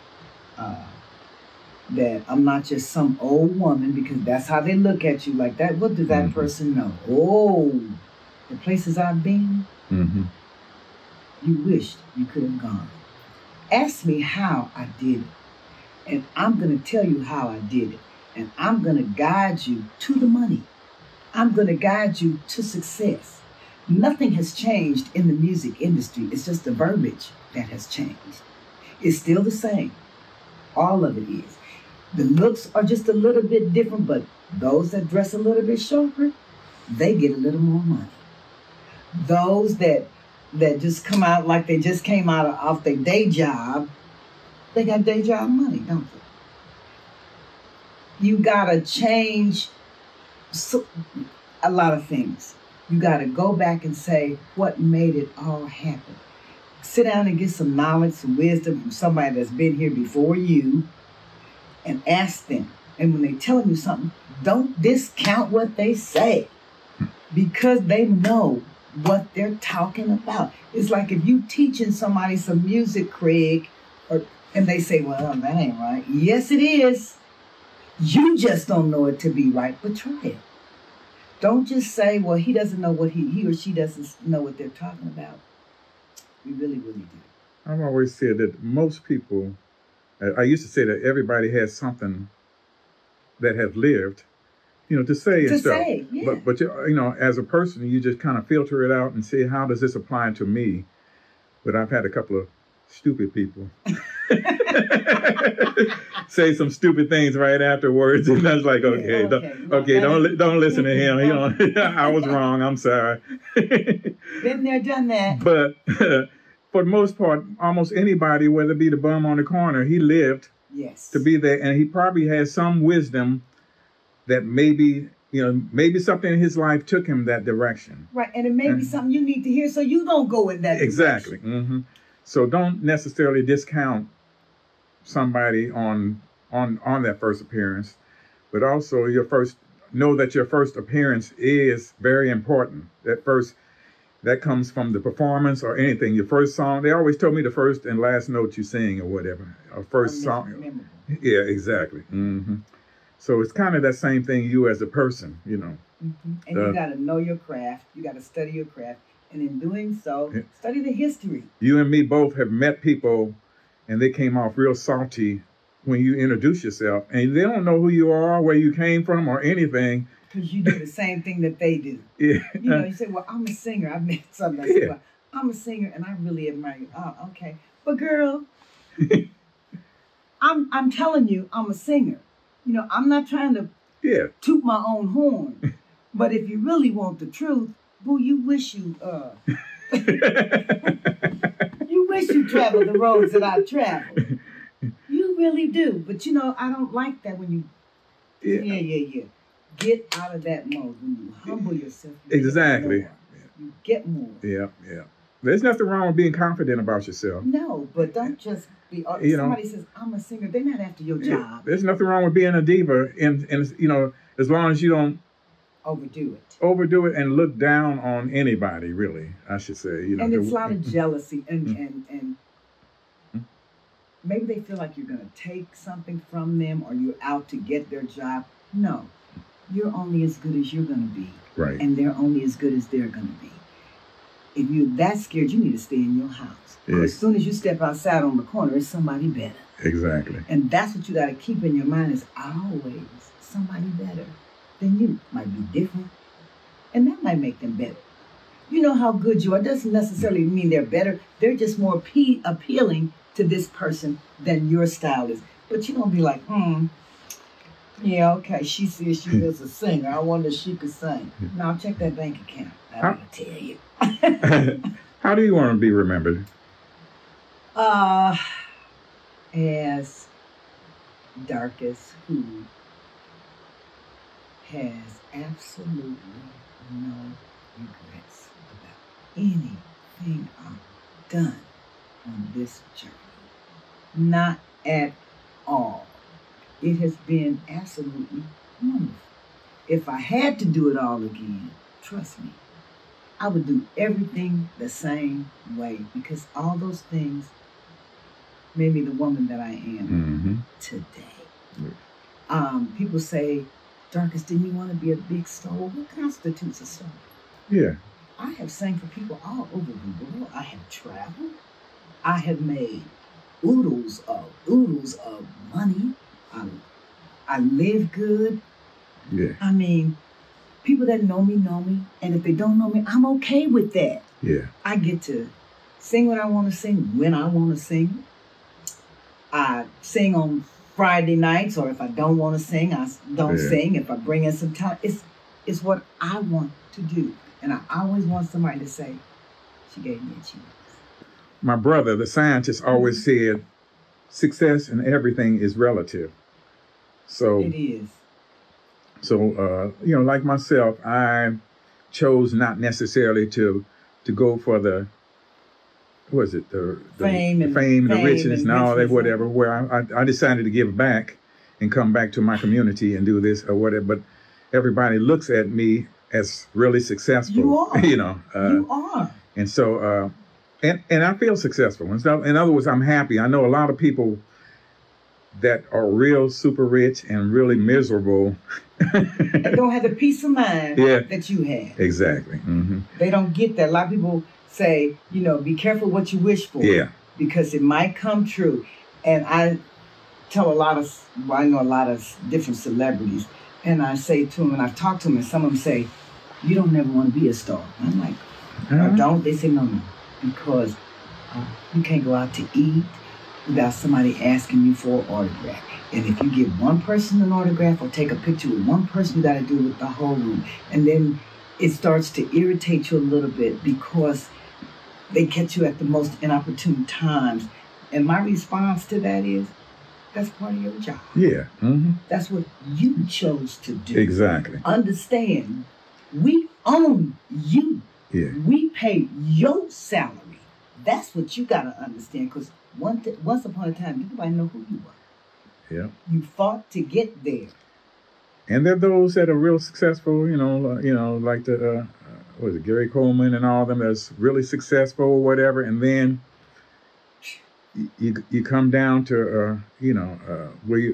that I'm not just some old woman, because that's how they look at you like that. What does that person know? Oh, the places I've been, you wished you could have gone. Ask me how I did it. And I'm going to tell you how I did it. And I'm going to guide you to the money. I'm going to guide you to success. Nothing has changed in the music industry. It's just the verbiage that has changed. It's still the same. All of it is. The looks are just a little bit different, but those that dress a little bit sharper, they get a little more money. Those that just come out like they just came out off their day job, they got day job money, don't they? You gotta change a lot of things. You gotta go back and say, what made it all happen? Sit down and get some knowledge, some wisdom from somebody that's been here before you, and ask them. And when they tell you something, don't discount what they say, because they know what they're talking about. It's like if you teaching somebody some music, Craig, and they say, well, that ain't right. Yes, it is. You just don't know it to be right, but try it. Don't just say, well, he doesn't know what he or she doesn't know what they're talking about. We really, really do. I've always said that most people, I used to say that everybody has something that have lived, to say and stuff. Yeah. But as a person, you just kind of filter it out and see, how does this apply to me? But I've had a couple of stupid people say some stupid things right afterwards, and I was like, okay, don't listen to him. I was wrong. I'm sorry. Been there, done that. But for the most part, almost anybody, whether it be the bum on the corner, he lived to be there, and he probably has some wisdom that maybe something in his life took him that direction. Right, and it may be something you need to hear, so you don't go in that direction. Exactly. So don't necessarily discount somebody on that first appearance, but also know that your first appearance is very important. That comes from the performance or anything. Your first song, they always told me the first and last note you sing or whatever. Or first song. Memorable. Yeah, exactly. So it's kind of that same thing, you as a person, And you got to know your craft. You got to study your craft. And in doing so, study the history. You and me both have met people, and they came off real salty when you introduce yourself. And they don't know who you are, where you came from, or anything. Because you do the same thing that they do. Yeah. You say, well, I'm a singer. I've met somebody say, well, I'm a singer, and I really admire you. Oh, okay. But girl, I'm telling you, I'm a singer. I'm not trying to toot my own horn. But if you really want the truth, boo, you wish you traveled the roads that I traveled. You really do. But I don't like that when you get out of that mode. When you humble yourself, exactly. You get more. Yeah. There's nothing wrong with being confident about yourself. No, but don't just be. Somebody says, I'm a singer. They're not after your job. There's nothing wrong with being a diva, and as long as you don't overdo it and look down on anybody, really, I should say. And it's a lot of jealousy, and maybe they feel like you're going to take something from them, or you're out to get their job. No, you're only as good as you're going to be, right? And they're only as good as they're going to be. If you're that scared, you need to stay in your house. As soon as you step outside on the corner, it's somebody better. Exactly. And that's what you got to keep in your mind, is always somebody better. then you might be different. And that might make them better. You know how good you are. It doesn't necessarily mean they're better. They're just more appealing to this person than your style is. But you don't be like, yeah, okay, she says she was a singer. I wonder if she could sing. Now check that bank account. I'm going to tell you. How do you want to be remembered? As Darcus, who has absolutely no regrets about anything I've done on this journey. Not at all. It has been absolutely wonderful. If I had to do it all again, trust me, I would do everything the same way, because all those things made me the woman that I am today. People say, Darcus, didn't you want to be a big star? Well, what constitutes a star? Yeah. I have sang for people all over the world. I have traveled. I have made oodles of money. I live good. Yeah. I mean, people that know me, and if they don't know me, I'm okay with that. Yeah. I get to sing what I want to sing when I want to sing. I sing on Friday nights, or if I don't want to sing, I don't sing. If I bring in some time, it's what I want to do. And I always want somebody to say, she gave me a chance. My brother, the scientist, always said, success in everything is relative. So it is. So, like myself, I chose not necessarily to go for the fame, the richness and all that, whatever, where I decided to give back and come back to my community and do this or whatever. But everybody looks at me as really successful. You are. You are. And so, and I feel successful. In other words, I'm happy. I know a lot of people that are real super rich and really miserable. They don't have the peace of mind that you have. Exactly. They don't get that. A lot of people say, be careful what you wish for. Yeah. Because it might come true. And I tell I know a lot of different celebrities, and I say to them, and I've talked to them, and some of them say, you don't never want to be a star. And I'm like, I don't. They say, no, because you can't go out to eat without somebody asking you for an autograph. And if you give one person an autograph or take a picture with one person, you got to do it with the whole room. And then it starts to irritate you a little bit because they catch you at the most inopportune times. And my response to that is, that's part of your job. Yeah. That's what you chose to do. Exactly. Understand, we own you. Yeah. We pay your salary. That's what you got to understand, because once upon a time, everybody know who you were. Yeah. You fought to get there. And there are those that are real successful, like the Gary Coleman and all of them that's really successful or whatever, and then you come down to where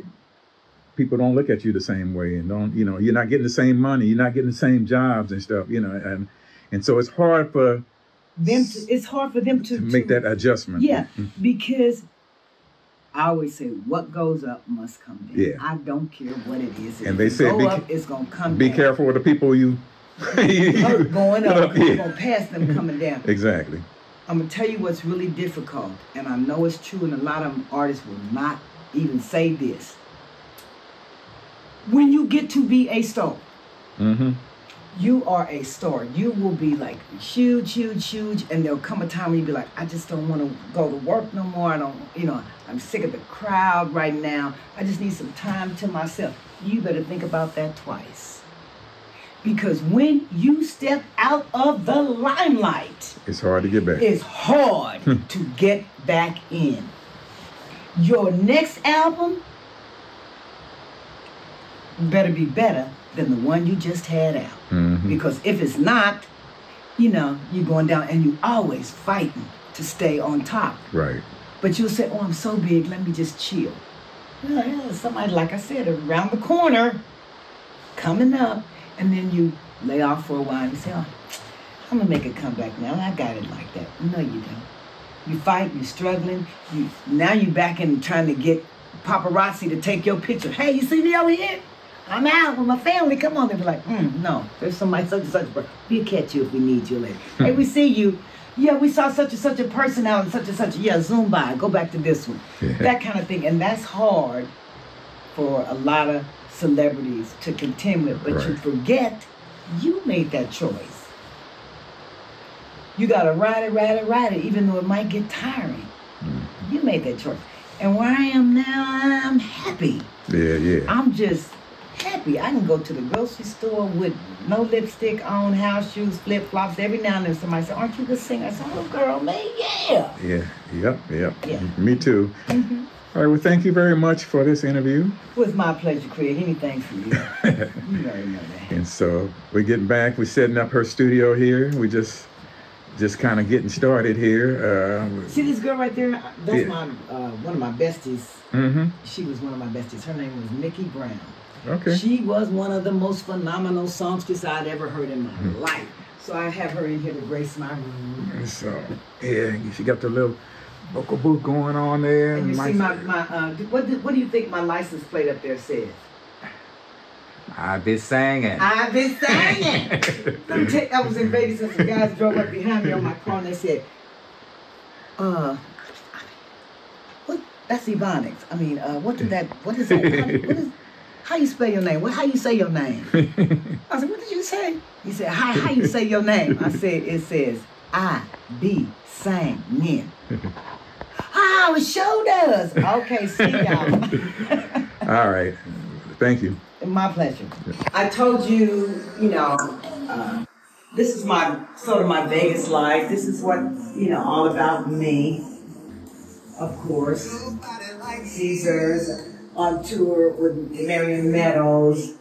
people don't look at you the same way, and you're not getting the same money, you're not getting the same jobs and stuff, and so it's hard for them to make that adjustment. Yeah, because I always say, what goes up must come down. Yeah. I don't care what it is. And they say, it's going to come down. Be careful with the people you going up, you're going to pass them coming down. Exactly. I'm going to tell you what's really difficult, and I know it's true, and a lot of artists will not even say this. When you get to be a star, you are a star. You will be like huge, and there'll come a time when you'll be like, I just don't want to go to work no more. I'm sick of the crowd right now. I just need some time to myself. You better think about that twice. Because when you step out of the limelight, it's hard to get back. It's hard to get back in. Your next album better be better than the one you just had out. Because if it's not, you're going down, and you're always fighting to stay on top. Right. But you'll say, oh, I'm so big, let me just chill. Well, somebody, like I said, around the corner, coming up, and then you lay off for a while and you say, oh, I'm going to make a comeback now. I got it like that. No, you don't. You fight, you're struggling. Now you're back in trying to get paparazzi to take your picture. Hey, you see me over here? I'm out with my family. Come on. They be like, no, there's somebody such and such. We'll catch you if we need you later. Hey, we see you. Yeah, we saw such and such a person out and such and such. Yeah, zoom by. Go back to this one. Yeah. That kind of thing. And that's hard for a lot of celebrities to contend with. But you forget you made that choice. You got to ride it, even though it might get tiring. Mm-hmm. You made that choice. And where I am now, I'm happy. Yeah. I'm just happy. I can go to the grocery store with no lipstick on, house shoes, flip-flops. Every now and then somebody says, aren't you the singer? I said, oh, girl, man, yeah. Yeah. Me too. Mm-hmm. All right, well, thank you very much for this interview. It was my pleasure, Craig. Anything for you. You already know that. And so we're getting back. We're setting up her studio here. We just kind of getting started here. See this girl right there? That's my one of my besties. Mm-hmm. She was one of my besties. Her name was Nikki Brown. Okay. She was one of the most phenomenal songsters I'd ever heard in my life. So I have her in here to grace my room. So, yeah, she got the little vocal booth going on there. And you see my what do you think my license plate up there says? I've been singing. I've been singing. I was in Vegas and some guys drove up behind me on my car and they said, what? That's Ebonics. I mean, what is that? How you spell your name? How you say your name? I said, what did you say? He said, how you say your name? I said, it says, I be singing. Oh, it sure does. Okay, see y'all. All right. Thank you. My pleasure. I told you, this is my sort of my Vegas life. This is what, all about me. Of course. Caesars on tour with Marion Meadows.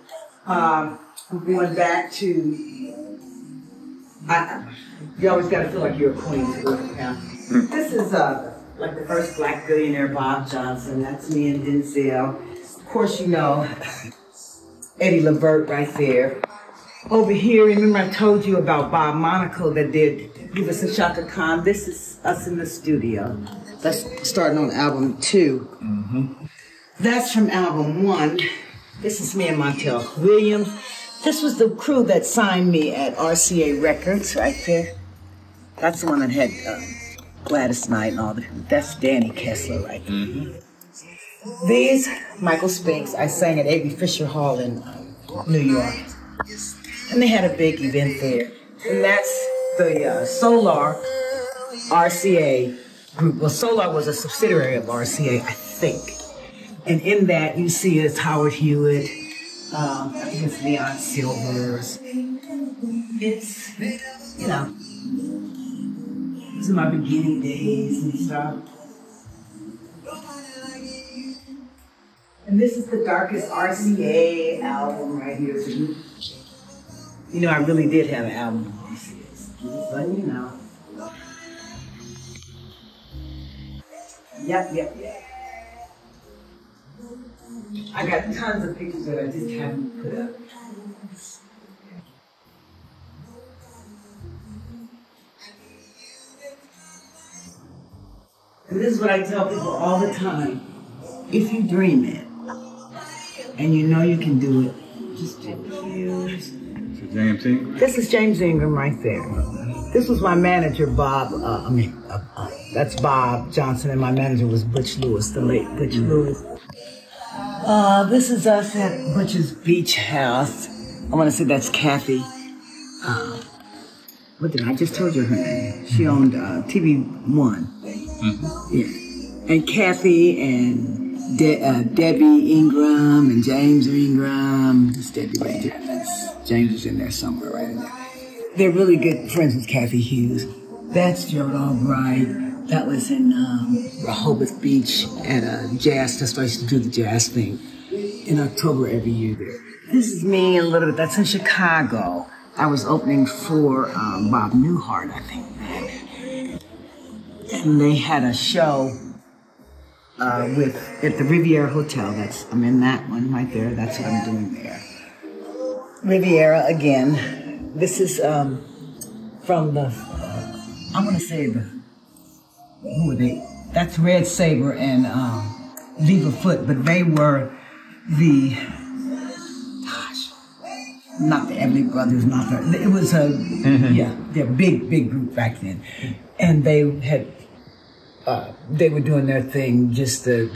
I'm going back to, you always got to feel like you're a queen to work now. This is like the first black billionaire, Bob Johnson. That's me and Denzel. Of course, Eddie Levert right there. Over here, remember I told you about Bob Monaco that did Give Us a Chaka Khan. This is us in the studio. That's starting on album 2. Mm-hmm. That's from album 1. This is me and Montel Williams. This was the crew that signed me at RCA Records right there. That's the one that had Gladys Knight and all the. That's Danny Kessler right there. Mm-hmm. These, Michael Spinks, I sang at A.B. Fisher Hall in New York. And they had a big event there. And that's the Solar RCA group. Well, Solar was a subsidiary of RCA, I think. And in that, you see it's Howard Hewitt, I think it's Leon Silvers. It's, these are my beginning days and stuff. And this is the Darcus RCA album right here. So I really did have an album. But Yep. I got tons of pictures that I just haven't put up. And this is what I tell people all the time. If you dream it, and you know you can do it, just do it. James Ingram? This is James Ingram right there. This was my manager, Bob. That's Bob Johnson, and my manager was Butch Lewis, the late Butch Lewis. This is us at Butch's Beach House. I want to say that's Kathy. I just told you her name. She owned TV One. Mm-hmm. Yeah. And Kathy and Debbie Ingram and James Ingram. It's Debbie right there. James is in there somewhere right in there. They're really good friends with Kathy Hughes. That's Gerald Albright. That was in Rehoboth Beach at a jazz. That's why I used to do the jazz thing in October every year there. This is me a little bit. That's in Chicago. I was opening for Bob Newhart, I think. And they had a show at the Riviera Hotel. I'm in that one right there. That's what I'm doing there. Riviera again. This is from the, I'm going to say who are they? That's Red Saber and Leva Foot, but they were the not the Everly Brothers, not the, it was a, yeah, they're big group back then. And they were doing their thing, just the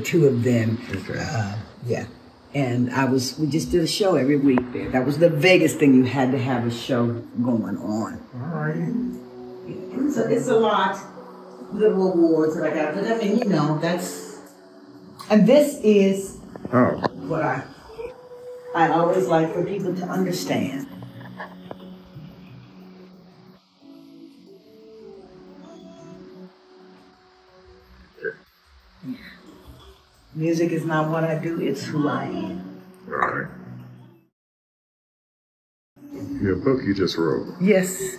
two of them. Okay. Yeah. And we just did a show every week there. That was the Vegas thing. You had to have a show going on. All right. It's a lot. Little awards that I got. But I mean, you know, that's, and this is what I always like for people to understand. Music is not what I do, it's who I am. All right. Your book you just wrote. Yes.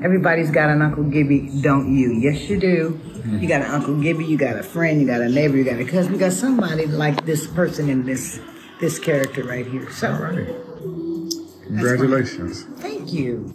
Everybody's got an Uncle Gibby, don't you? Yes, you do. You got an Uncle Gibby, you got a friend, you got a neighbor, you got a cousin, you got somebody like this person in this character right here. So, all right. Congratulations. Thank you.